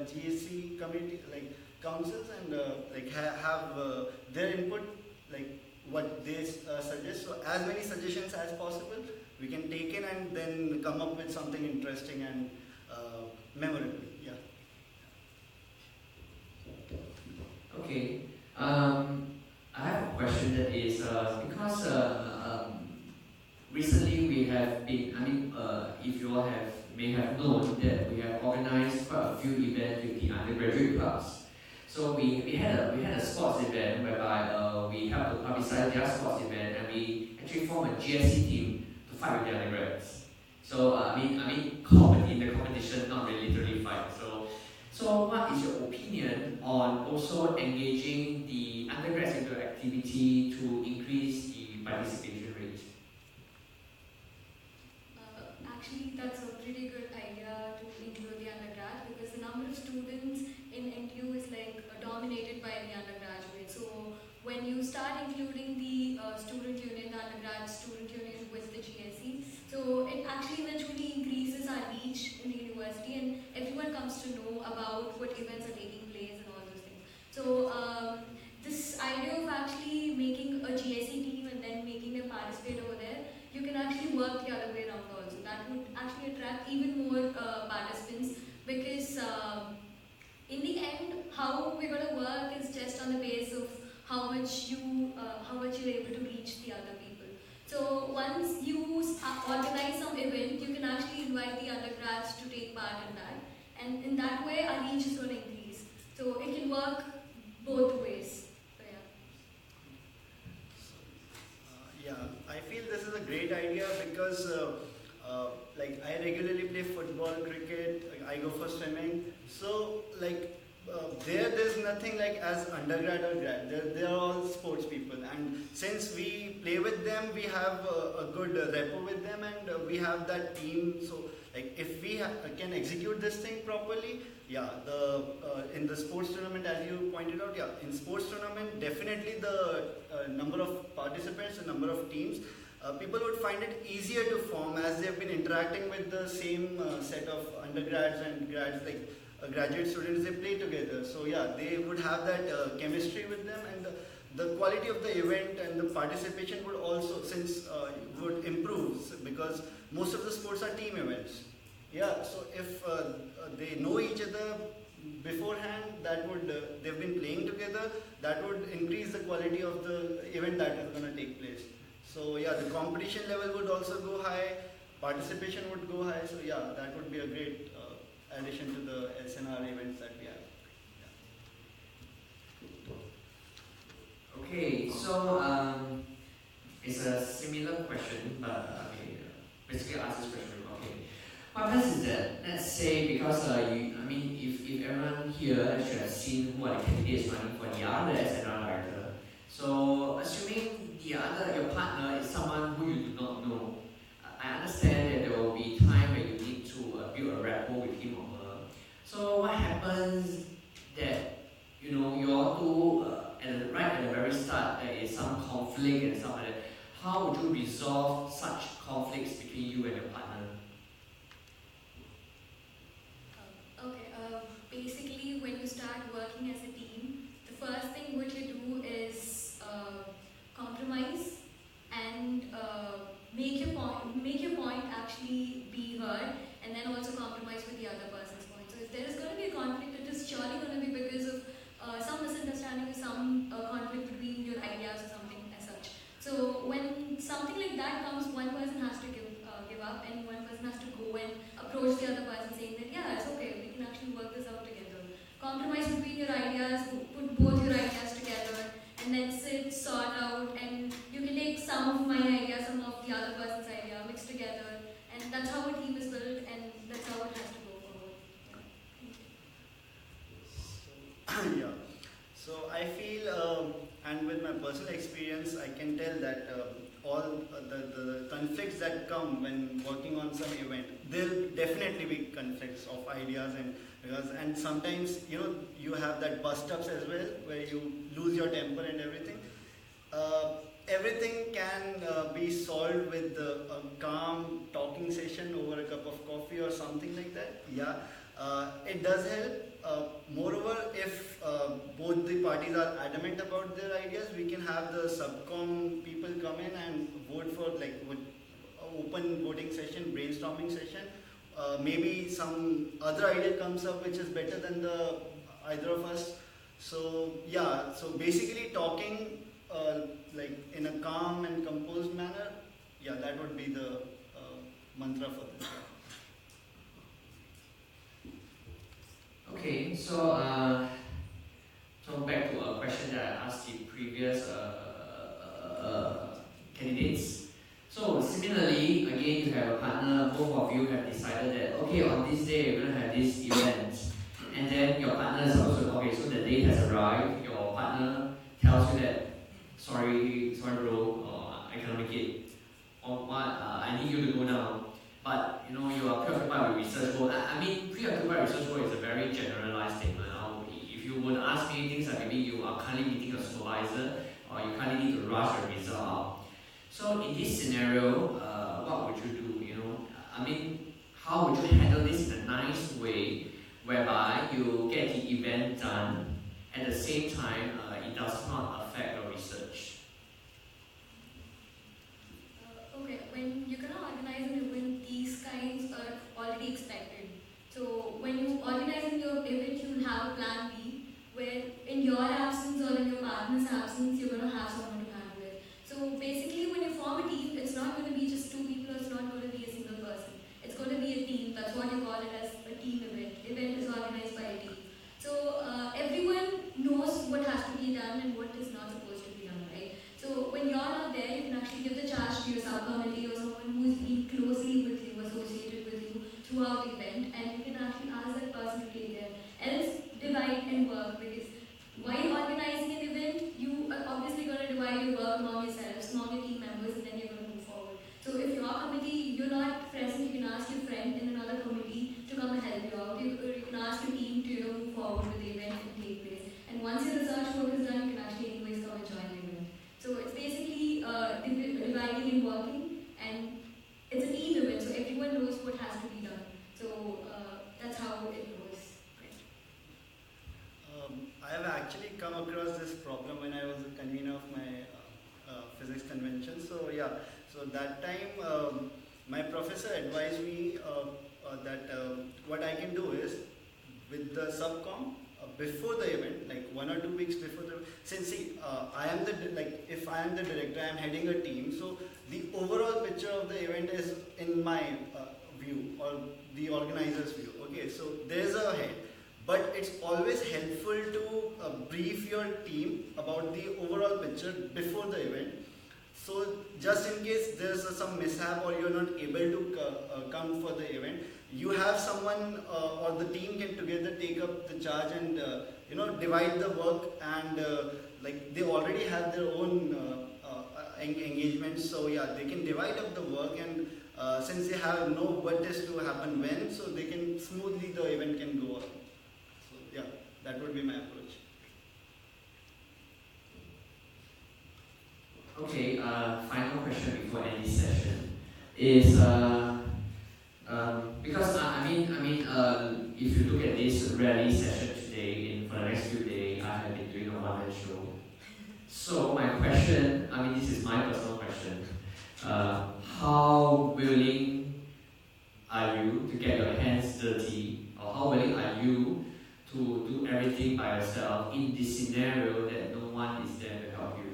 GSC community councils and have their input, what they suggest. So as many suggestions as possible we can take in and then come up with something interesting and memorable. Yeah. Okay. I have a question that is because recently we have been, if you all may have known that we have organized quite a few events with the undergraduate clubs. So we had a sports event whereby we helped to publicize their sports event, and we actually formed a GSC team to fight with the undergrads. So in the competition, not really literally fight. So what is your opinion on also engaging the undergrads into activity to increase the participation rate? Actually, that's a pretty good idea to include the undergrad, because the number of students in NTU is dominated by the undergraduate. So when you start including the student union, the undergrad student union with the GSE, so it actually eventually increases our reach in the university, and everyone comes to know about what events are taking place and all those things. So this idea of actually making a GSE team and then making them participate over there, you can actually work the other way around also. That would actually attract even more participants, because in the end, how we're going to work is just on the base of how much you're able to reach the other people. So once you organize some event, you can actually invite the undergrads to take part in that, and in that way, our reach is going to increase. So it can work both ways. So yeah. I feel this is a great idea because I regularly play football, cricket, I go for swimming. So there's nothing like as undergrad or grad. They're all sports people, and since we play with them, we have a good rapport with them, and we have that team. So if we can execute this thing properly, in the sports tournament, as you pointed out, in sports tournament, definitely the number of participants, the number of teams, people would find it easier to form as they've been interacting with the same set of undergrads and grads, graduate students. They play together, so they would have that chemistry with them, and the quality of the event and the participation would also would improve, because most of the sports are team events. So if they know each other beforehand, that would they've been playing together, that would increase the quality of the event that is going to take place. So the competition level would also go high, participation would go high. So that would be a great addition to the SNR events that we have. Okay, so it's a similar question, but basically ask this question. Okay, what happens is that, let's say, because if everyone here should have seen who are the candidates running for the other SNR director. So assuming your partner is someone who you do not know, I understand that there will be time when you need to build a rapport with him or her. So what happens that you all two right at the very start there is some conflict and stuff like that? How would you resolve such conflicts between you and your partner? Basically, when you start working as a team, the first thing what you do is compromise and make your point actually be heard, and then also compromise with the other person's point. So if there is going to be a conflict, it is surely going to be because of some misunderstanding, some conflict between your ideas or something as such. So when something like that comes, one person has to give up, and one person has to go and approach the other person saying that it's okay, we can actually work this out together. Compromise between your ideas, put both your ideas together, and then sort out, and you can take some of my idea, some of the other person's idea, mix together, and that's how a team is built, and that's how it has to go forward. So I feel, and with my personal experience, I can tell that all the conflicts that come when working on some event, there'll definitely be conflicts of ideas, and sometimes you have that bust ups as well, where you lose your temper and everything. Everything can be solved with a calm talking session over a cup of coffee or something like that. It does help. Moreover, if both the parties are adamant about their ideas, we can have the subcom people come in and vote for open voting session, brainstorming session. Maybe some other idea comes up which is better than the either of us. So yeah, so basically talking like in a calm and composed manner. Yeah, that would be the mantra for this. Okay, so back to a question that I asked the previous candidates. So similarly, again, you have a partner, both of you have decided that, okay, on this day we're going to have this event. And then your partner is also, okay, so the date has arrived, your partner tells you that, sorry bro, I cannot make it. Or what, I need you to go now. But you know, you are preoccupied with research work. I mean, preoccupied with research work is a very generalized statement. If you would ask me things like maybe you are currently meeting a supervisor or you currently need to rush a result out. So in this scenario, what would you do? You know, I mean, how would you handle this in a nice way, whereby you get the event done at the same time it does not affect your research? Okay, when you're gonna organize an event, these kinds are already expected. So when you organize your event, you'll have a plan B, where in your absence or in your partner's absence, you're gonna have someone to handle it. So basically, when you form a team, it's not going to be just two people, or it's not going to be a single person. It's going to be a team. That's what you call it as a team event. Event is organized by a team. So everyone knows what has to be done and what is not supposed to be done, right? So when you're not there, you can actually give the charge to your subcommittee or someone who's been closely with you, associated with you throughout the event, and you can actually ask that person to take care. Else, divide and work, because while organizing an event, you are obviously going to divide your work among yourselves, among your team members, and then you're going to move forward. So if your committee, you're not present, you can ask your friend in another committee to come and help you out. You can ask your team to move forward with the event and take place. And once your research work is done, you can actually anyways come and join the event. So it's basically dividing and working, and it's a team event, so everyone knows what has to be done. So that's how it goes. I have actually come across this problem when I was the convener of my physics convention. So yeah, so that time my professor advised me that what I can do is with the subcom before the event, like 1 or 2 weeks before the, since see, I am the if I am the director, I am heading a team. So the overall picture of the event is in my view or the organizer's view. Okay, so there is a head. But it's always helpful to brief your team about the overall picture before the event. So just in case there's some mishap or you're not able to come for the event, you have someone or the team can together take up the charge and divide the work, and like they already have their own engagements. So yeah, they can divide up the work, and since they have know what is to happen when, so they can smoothly the event can go on. Yeah, that would be my approach. Okay, final question before ending this session is because if you look at this rally session today, for the next few days, I have been doing a one-man show. So my question, this is my personal question. How willing are you to get your hands dirty, or how willing are you to do everything by yourself in this scenario that no one is there to help you?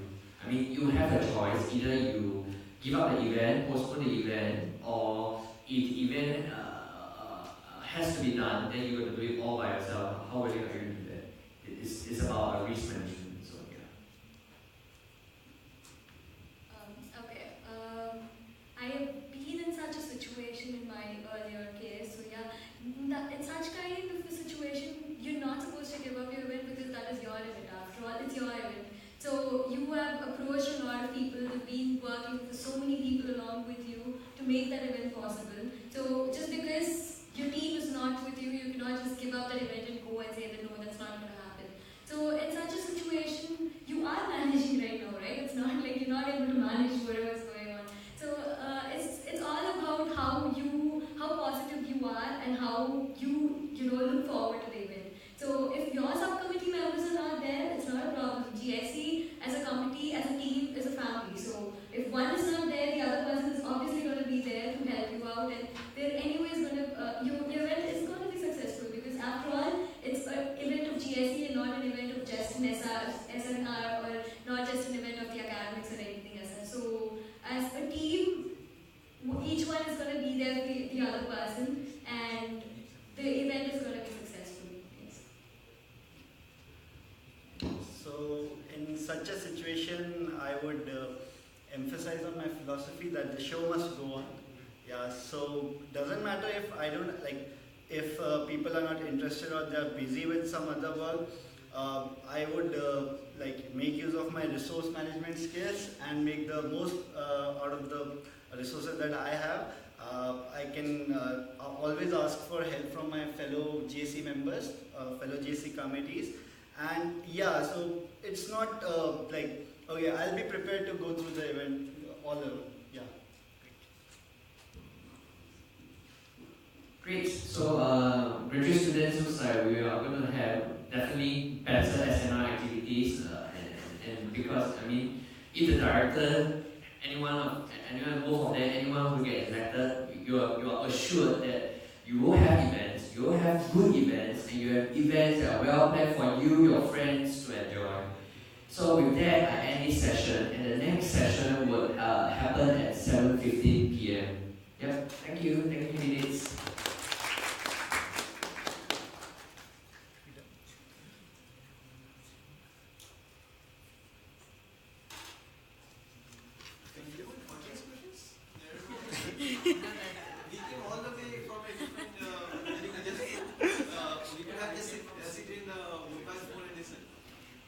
You have a choice. Either you give up the event, postpone the event, or if the event has to be done, then you're going to do it all by yourself. How willing are you to do that? It's about a risk management. So yeah. I have been in such a situation in my earlier case. So yeah, in such kind of a situation, you're not supposed to give up your event because that is your event. After all, it's your event. So you have approached a lot of people, you've been working with so many people along with you to make that event possible. So just because your team is not with you, you cannot just give up that event and go and say that no, that's not going to happen. So in such a situation, you are managing right now, right? It's not like you're not able to manage whatever is going on. So it's all about how positive you are and how you look forward to the event. So if your subcommittee members are not there, it's not a problem. GSC as a committee, as a team, is a family. So if one is not there, the other person is obviously going to be there. out, and they're anyways going to, your event is going to be successful because after all, it's an event of GSE and not an event of just an SNR or not just an event of the academics or anything else. So as a team, each one is going to be there for the other person, and the event is going to be successful. Yes. So in such a situation, I would emphasize on my philosophy that the show must go on. Yeah, so doesn't matter if I don't like, if people are not interested or they are busy with some other work, I would like make use of my resource management skills and make the most out of the resources that I have. I can always ask for help from my fellow JC members, fellow JC committees, and yeah, so it's not like, okay, I'll be prepared to go through the event all over. Yeah. Great. So, graduate students, looks like we are going to have definitely better SNR activities, and because I mean, if the director, anyone, both of them, anyone who gets elected, you are assured that you will have events, you will have good events, and you have events that are well planned for you, your friends to enjoy. So with that, I end this session, and the next session will happen at 7:15 p.m. Yep. Thank you. Thank you, minutes.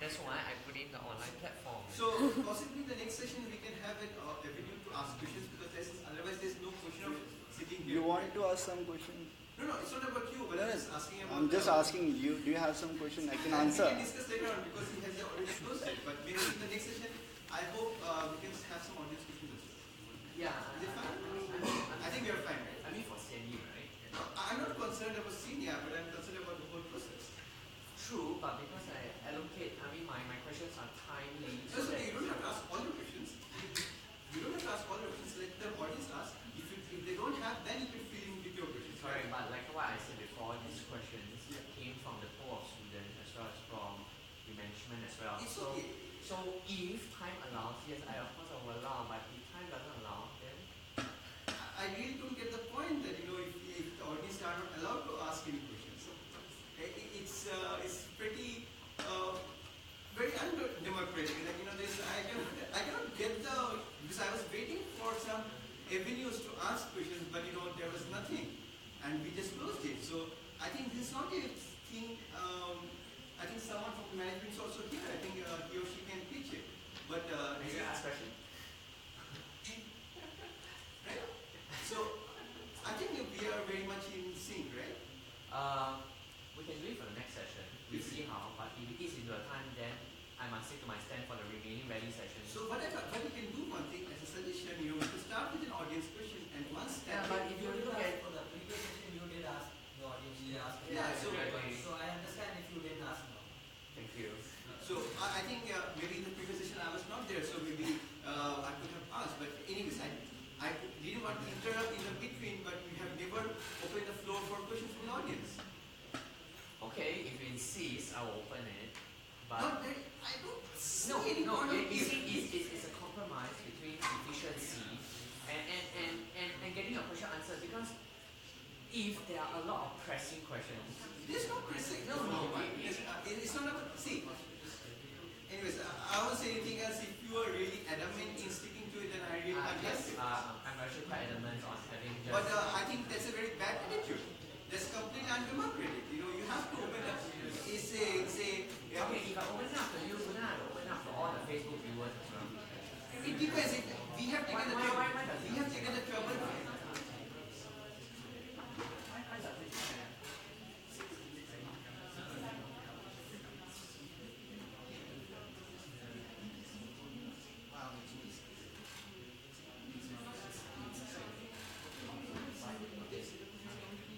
That's why I put in the online platform. So possibly the next session we can have it avenue to ask questions because otherwise there's no question of sitting here. You want to ask some question? No, it's not about you, but I'm just asking about. I'm just asking you. Do you have some question I can answer? We can discuss later on because he has already closed it. But maybe in the next session, I hope we can have some audience questions as well. Yeah. Is it fine? I think we are fine, right? I mean for CNE, right? I'm not concerned about senior, but I'm concerned about the whole process. True, but because I allocate, I mean my questions are timely. So you don't have to ask all the questions. You don't have to ask all the questions. Let the audience ask. If they don't have, then you can fill in with your questions. Correct, but like what I said before, these questions came from the pool of students as well as from the management as well. It's so, okay. So if time allows, yes, I of course I will allow, but if time doesn't allow, then I really don't get the point that if the audience are not allowed to ask any questions. It's pretty very undemocratic. Like I cannot get because I was waiting for some avenues to ask questions, but there was nothing, and we just closed it. So I think this is not a thing. I think someone from the management is also here. I think he or she can teach it. But maybe ask question. Right? So I think we are very much in sync, right? We can do it for the next session. We see how, but if it is into a time, then I must stick to my stand for the remaining rally sessions. So what we can do one thing as a suggestion, we can start with an audience question, and once that. But if you look at for the previous session, you did ask the audience. You asked. Yeah. So I understand if you didn't ask now. thank you. So I think maybe in the previous session I was not there, so maybe I could have asked. But anyways, I didn't want to interrupt in the between, but we have never opened the floor for questions from the audience. Okay, if you insist, I will open it. But Not that I don't see no, any point of it's a compromise between efficiency and getting your question answered, because if there are a lot of pressing questions. There's no pressing. No, It's not about. See. Anyways, I won't say anything else. If you are really adamant in sticking to it, then I really like Yes, it. I'm actually quite adamant on having just. But I think that's a very bad attitude. That's completely undemocratic. You have to open up. Okay, if I open it up for you, then I will open up for all the Facebook viewers as well. It depends. We have taken the trouble. We have taken the trouble.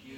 You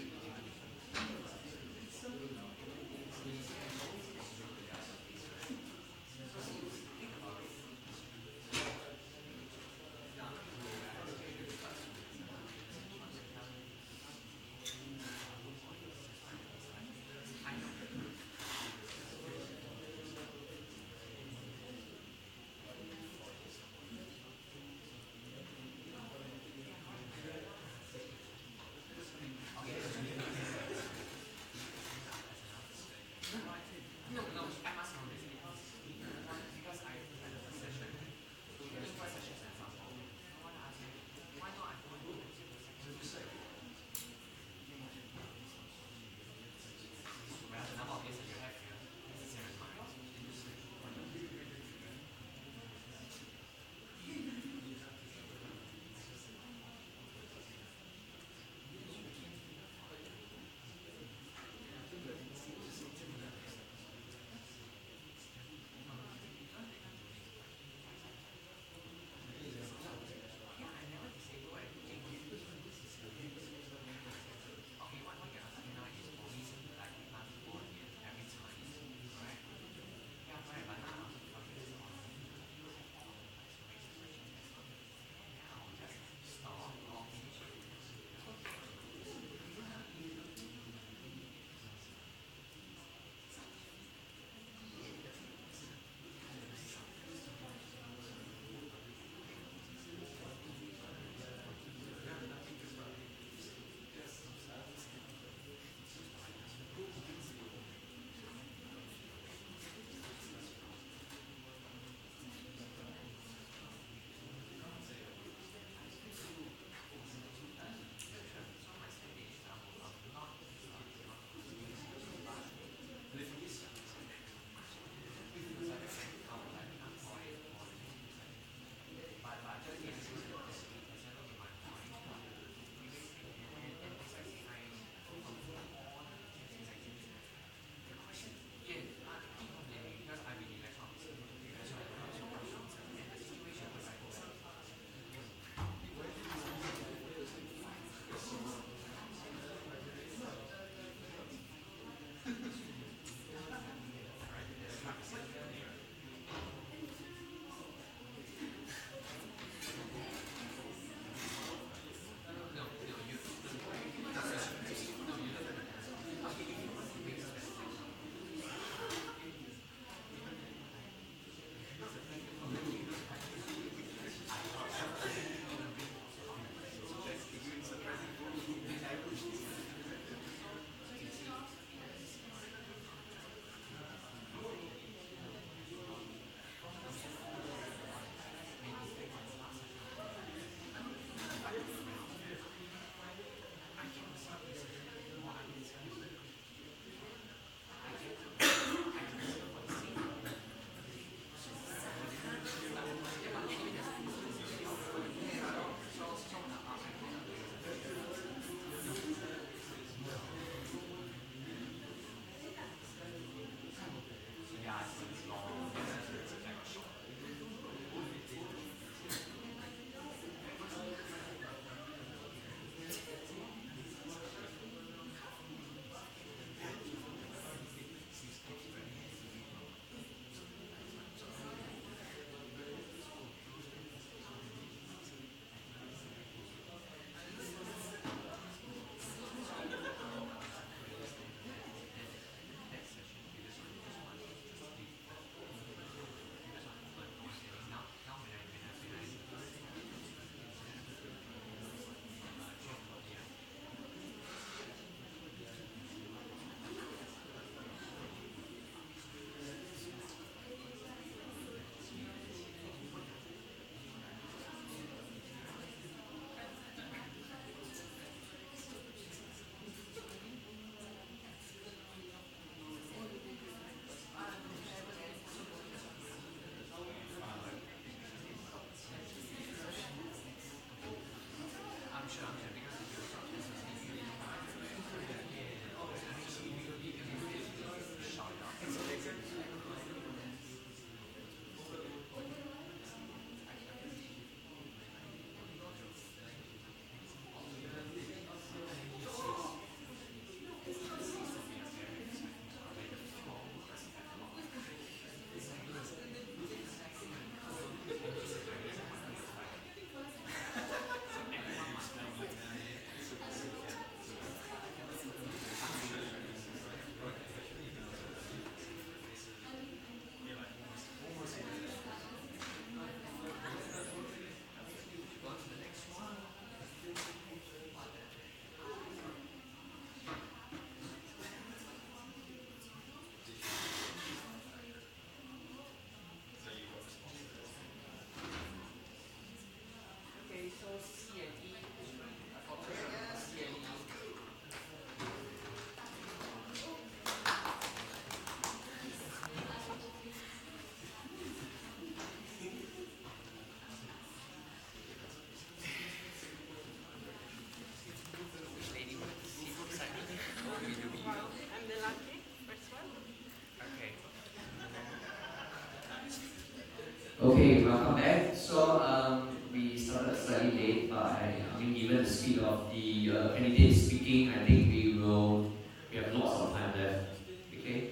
welcome back. So we started slightly late, but I mean, given the speed of the candidates speaking, I think we have lots of time left. Okay.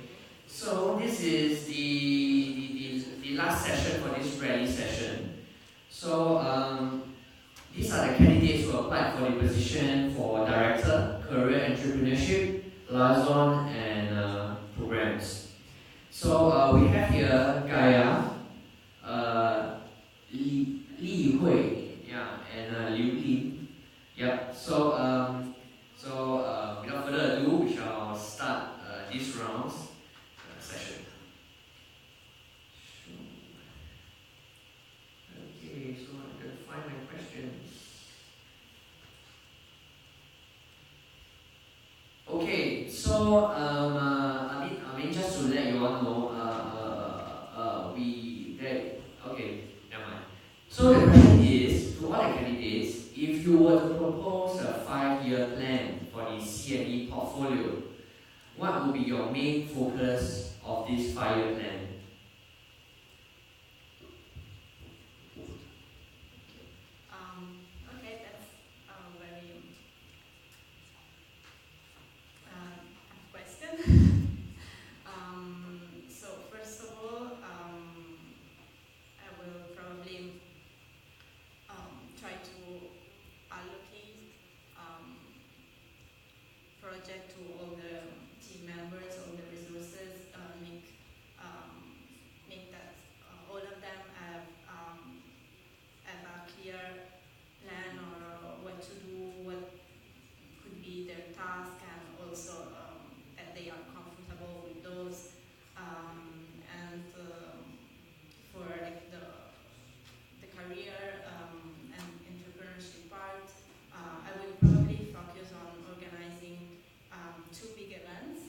So this is the last session for this rally session. So these are the candidates who applied for the position for Director, Career Entrepreneurship, Liaison, and Programs. So we have here Gaia, Li Hui, yeah, and Liu Lin. Yep. So without further ado, we shall start this round's session. Okay, so I'm going to find my questions. Okay, so I mean, just to let you all know, okay, never mind. So the question is to all the candidates: if you were to propose a 5-year plan for the CNE portfolio, what would be your main focus of this 5-year plan? Okay, that's a very question. So first of all, I will probably try to allocate project to all the team members, all the resources, make that all of them have a clear plan or what to do, what could be their task, and also that they are comfortable with those. And for like the career and entrepreneurship part, I will probably focus on organizing 2 big events.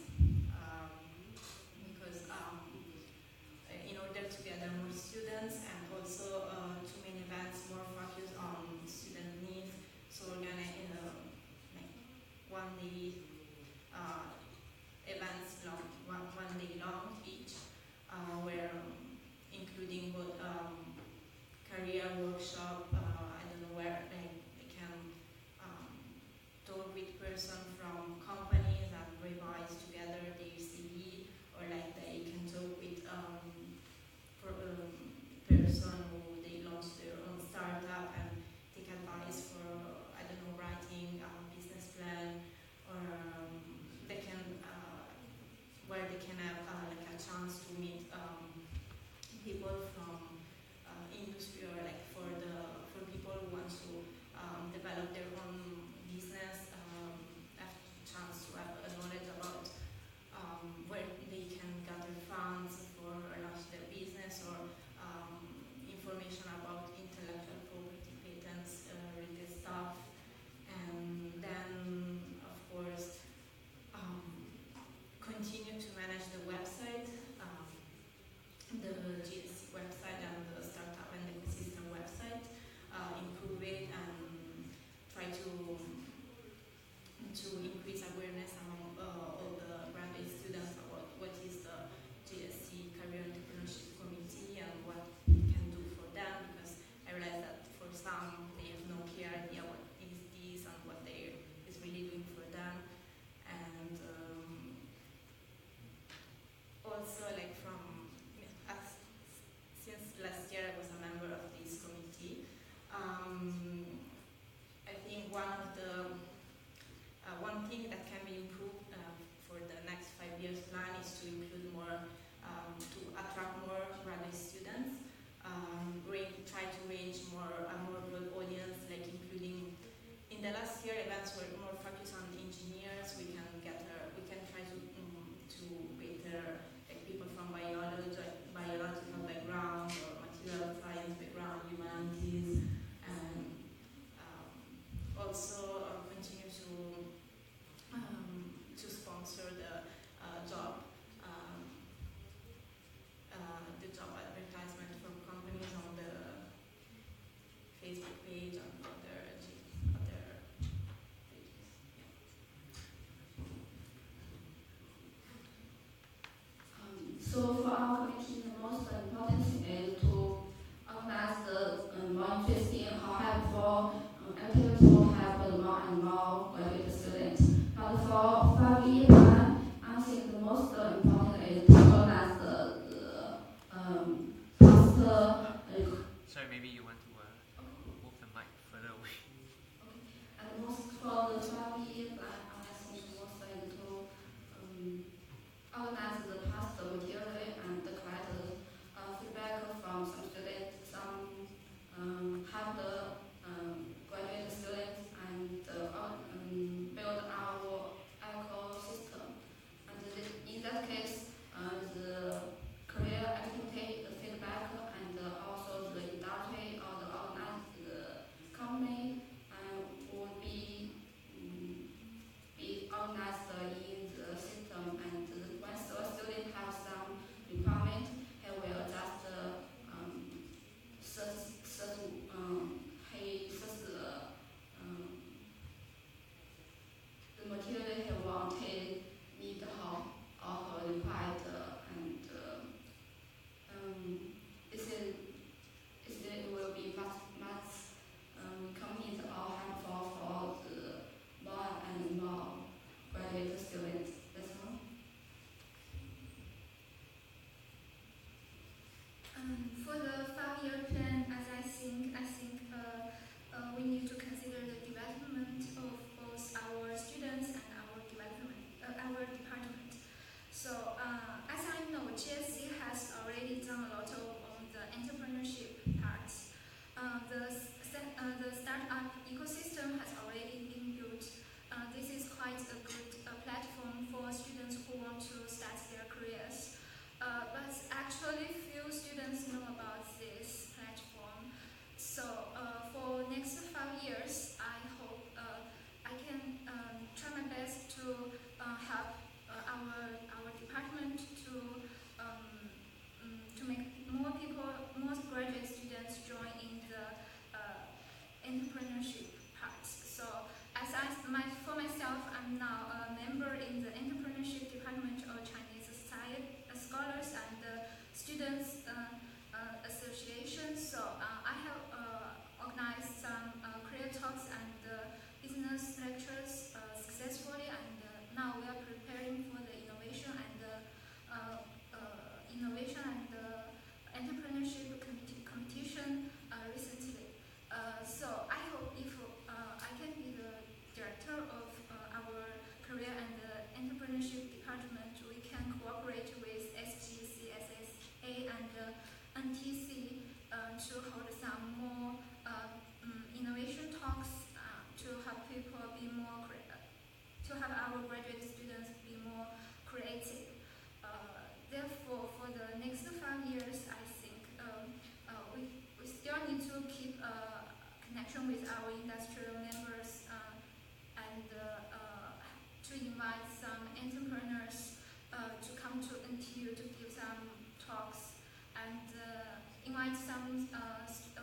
invite some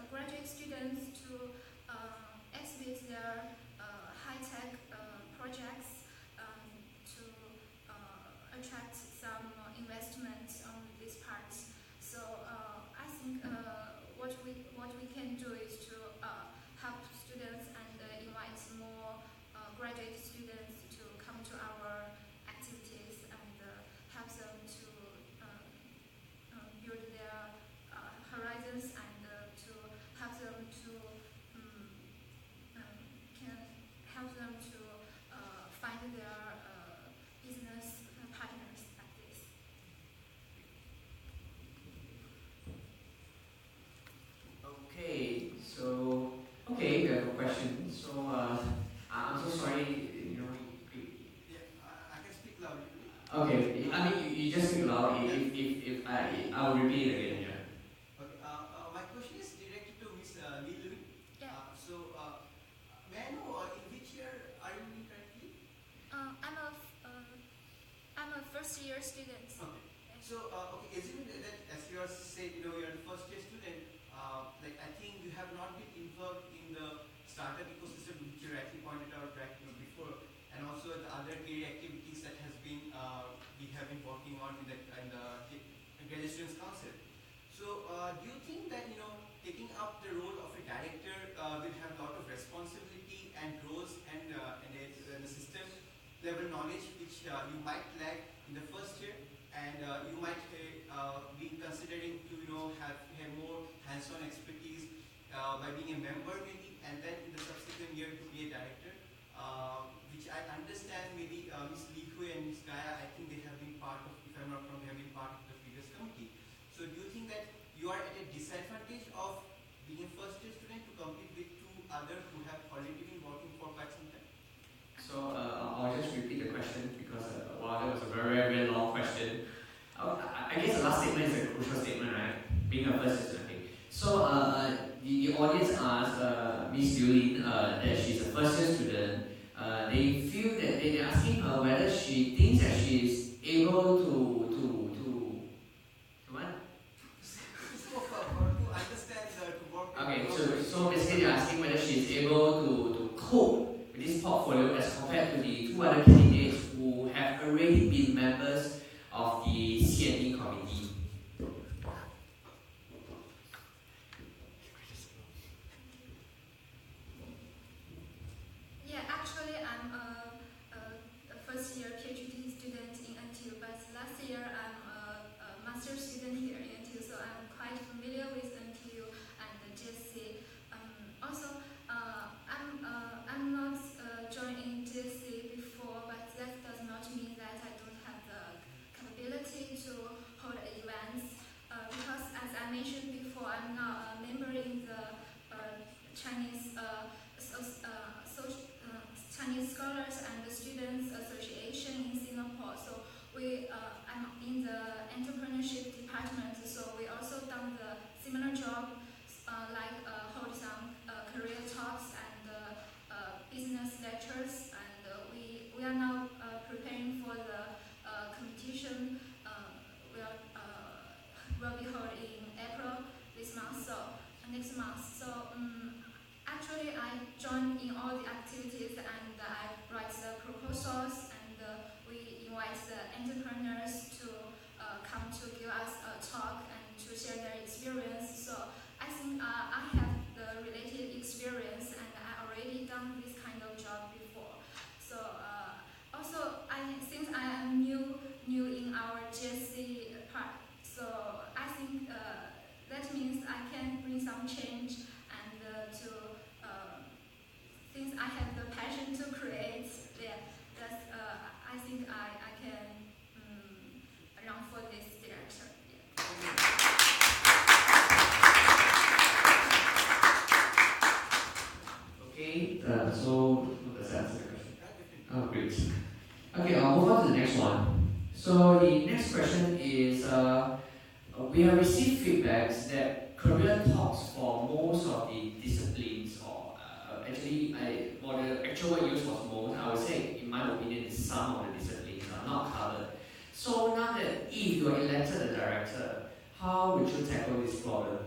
graduate students to exhibit their high-tech projects to attract some investment on this part. So I think what we can do is to help students and invite more graduate students to come to our activities and help them to build their horizons and to help them to can help them to find their business partners like this. Okay, so we have a question. So I'm so sorry, Yeah, I can speak loudly. Okay, I mean you just speak loud. If I'll repeat it again. Yeah. Okay. My question is directed to Miss Lee Louis. Yeah. May I know in which year are you in currently? I'm a first year student. Okay. So, assuming that as you are said, you're a first year student, I think you have not been involved in the startup ecosystem, which you rightly pointed out before, and also the other area activities that has been we have been working on in the graduate students council. So, do you think that taking up the role of a director will have a lot of responsibility and roles and the system level knowledge which you might lack in the first year, and you might be considering to have more hands-on expertise by being a member maybe, and then in the subsequent year to be a director, which I understand maybe Ms. Li Hui and Ms. Gaya, I think they have been part of, if I'm not wrong, they have been part of the previous committee. So do you think that you are at a disadvantage of being a first year student to compete with two others who have already been working for quite some time? So I'll just repeat the question because wow, that was a very very long question. I guess the last statement is a crucial statement, right? Being a first year student. So the audience asked Miss Liu Lin that she's a first year student. They feel that they're asking her whether she thinks that she is able to what? To understand to work. Okay, so basically they're asking whether she is able to cope with this portfolio as compared to the two other candidates who have already been members of the CNE committee. Yeah, actually I'm a first year PhD student in NTU, but last year I'm a master student here in NTU, so I'm quite familiar with NTU and GSC. Also, I'm not joining GSC before, but that does not mean that I don't have the capability to hold events, because as I mentioned before, I'm now a member in the Chinese Chinese Scholars and Students Association in Singapore. So I'm in the entrepreneurship department. So we also done the similar job, like hold some career talks and business lectures. And we are now preparing for the competition. Will be held in April this month. So next month. So actually, I join in all the activities and I write the proposals, and we invite the entrepreneurs to come to give us a talk and to share their experience. So I think I have the related experience and I already done this kind of job before. So also, since I am new in our GSC part, so I think that means I can bring some change and since I have the passion to create, I think I can run for this direction. Okay, so does that answer the question? Oh, great. Okay, I'll move on to the next one. So the next question is, we have received feedbacks that career talks for most of the disciplines, or for the actual word used was most, I would say, in my opinion, is some of the disciplines are not covered. So now that if you are elected a director, how would you tackle this problem?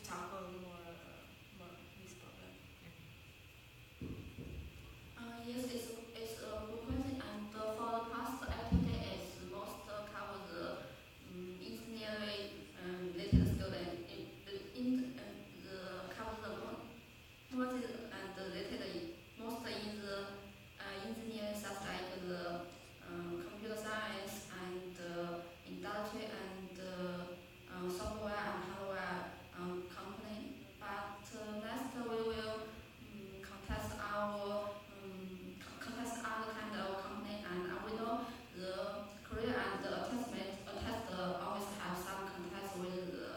tackle more this problem. Yes, it's a good question. And for the past activity, it's most cover the engineering related student the cover the most and related most in the engineering such like the computer science and industry and software and hardware company. But next we will contest other kind of company, and we know the career and the attest always have some contest with the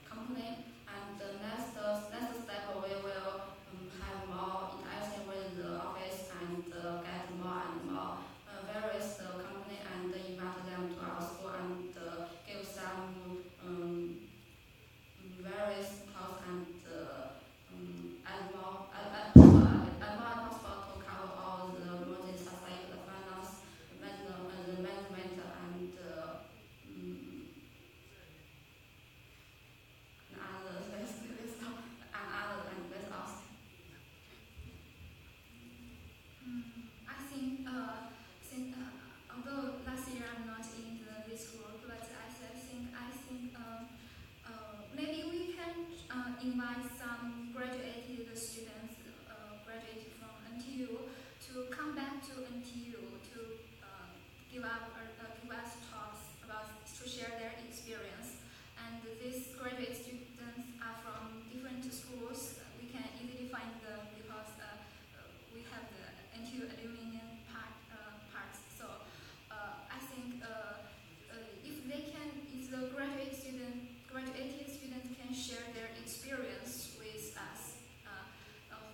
company. And the next step we will have more interaction with the office and get more and more various company and invite them to our school and give some various talks and add more possible to cover all the modules such like the finance, the management and others. I think since although last year I'm not in this group, but maybe we can invite some graduated students, graduated from NTU, to come back to NTU to give us talks to share their experience. And these graduate students are from different schools. We can easily find them because we have the NTU aluminum parts. So I think if the graduated students can share their experience with us,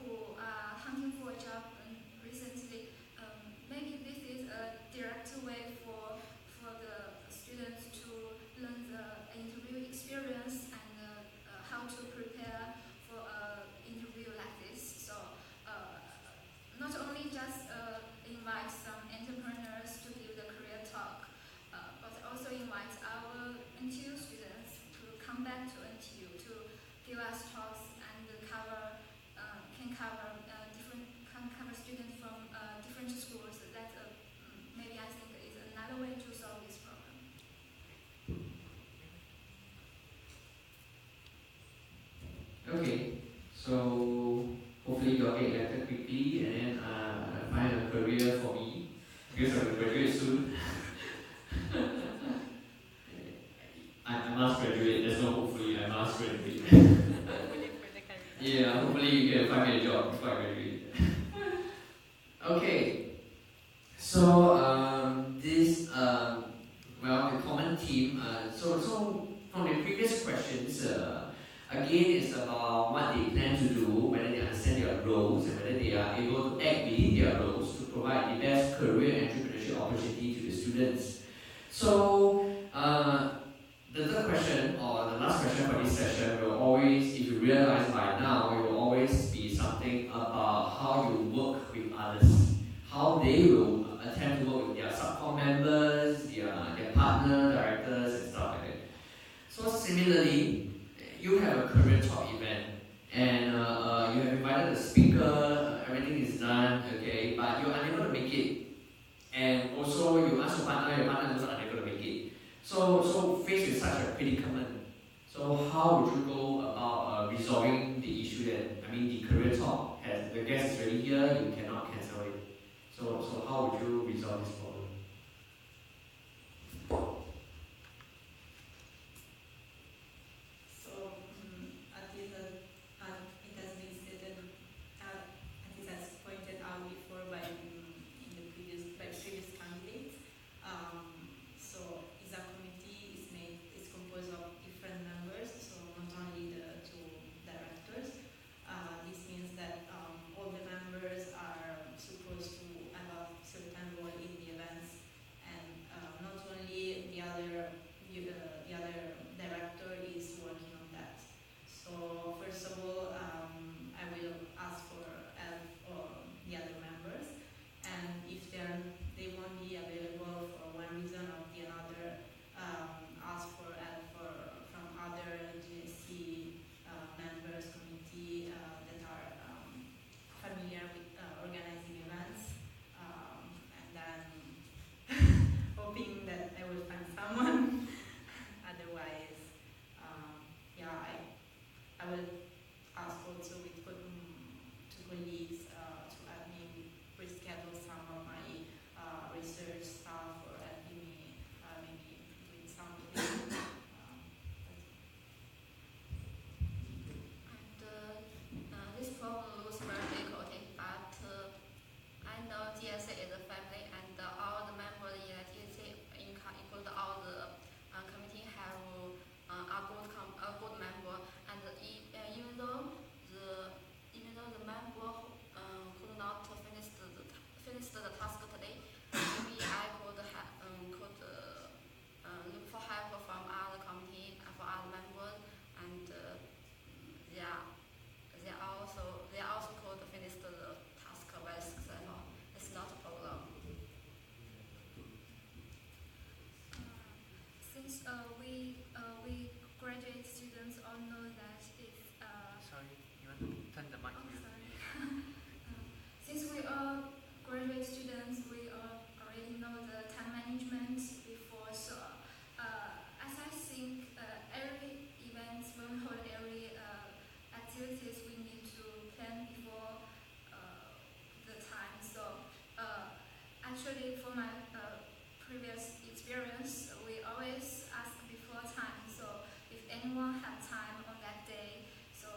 who are hunting for a job recently, maybe this is a direct way for the students to learn the interview experience and how to prepare for an interview like this. So not only just invite some entrepreneurs to give the career talk, but also invite our NTU students to come back to NTU to give us talks and can cover students from different schools. That maybe I think is another way to solve this problem. Okay, so hopefully you'll get elected quickly and then find a career for me because I will graduate soon. I must graduate, there's no hopefully, I must graduate. Yeah, hopefully you can find me a job before I graduate. Okay, so the common theme, so from the previous questions, again it's about what they plan to do, whether they understand their roles and whether they are able to act within their roles to provide the best career and entrepreneurship opportunity to the students. So the third question or the last question for this session will always, if you realize by now, it will always be something about how you work with others, how they will attempt to work with their subcom members, their partner, directors and stuff like that. So similarly, you have a career talk event and you have invited a speaker, everything is done, okay, but you're unable to make it. And also you ask your partner is also unable to make it. So faced with such a predicament, so how would you go about resolving the issue that, the career talk, has the guest is already here, you cannot cancel it. So how would you resolve this problem? All the members are supposed to have a certain role in the event. I will ask also with to colleagues to help me reschedule some of my research stuff or helping me maybe doing some reading. And this problem looks very difficult, but I know GSA is a family, and all the members in the GSA, include all the committee, have a good member. And even though the member could not finish the task today, maybe I could look for help from other committee and for other members, and they also could finish the task very successful. It's not a problem. Since we graduate students all know that it's Sorry, you want to turn the mic to you? sorry. Since we are graduate students, we already know the time management before. So as I think every event, when we hold every activities, we need to plan before the time. So actually, for my previous experience, we always ask before time. So if anyone had time on that day, so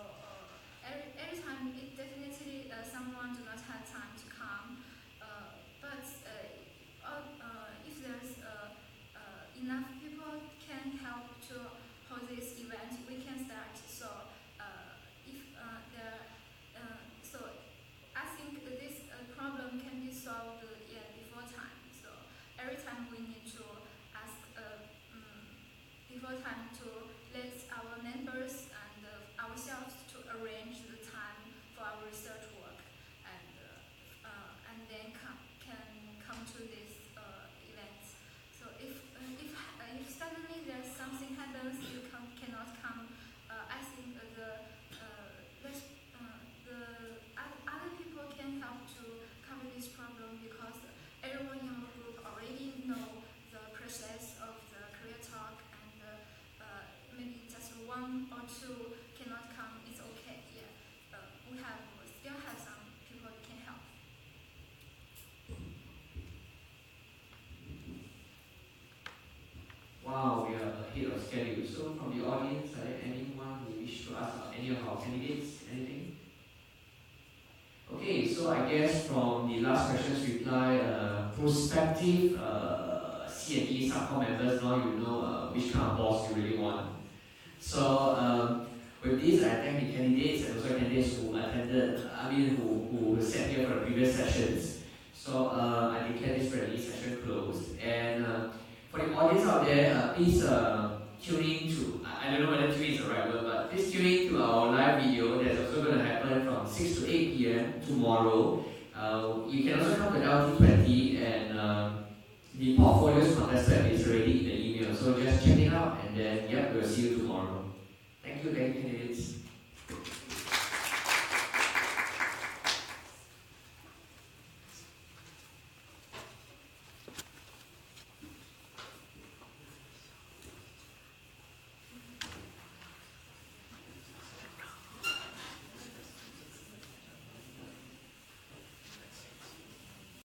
every time it definitely someone do not have time to come. But if there's enough people can help to hold this event, we can start. So if so I think this problem can be solved before time. So every time we need to ask before time to let our members and ourselves to arrange the time for our research work, and then can come to this event. So if suddenly there's something happens, you cannot come, I think other people can help to cover this problem, because everyone in our group already know the process of the career talk, and maybe just one or two cannot come, it's okay. Yeah, we still have some people who can help. Wow, we are ahead of schedule. So from the audience, are there anyone who wish to ask any of our candidates anything? Okay, so I guess from the last question's reply, prospective C&E subcom members, now you know which kind of boss you really want. So with this, I thank the candidates and also candidates who attended, who sat here for the previous sessions. So I declare this friendly session closed. And for the audience out there, please tune in to, I don't know whether tune in is the right word, but please tune in to our live video that's also going to happen from 6 to 8 p.m. tomorrow. You can also come to LT20, and the portfolios contested is already in the email, so just check it out, and then we'll see you tomorrow. Thank you, candidates.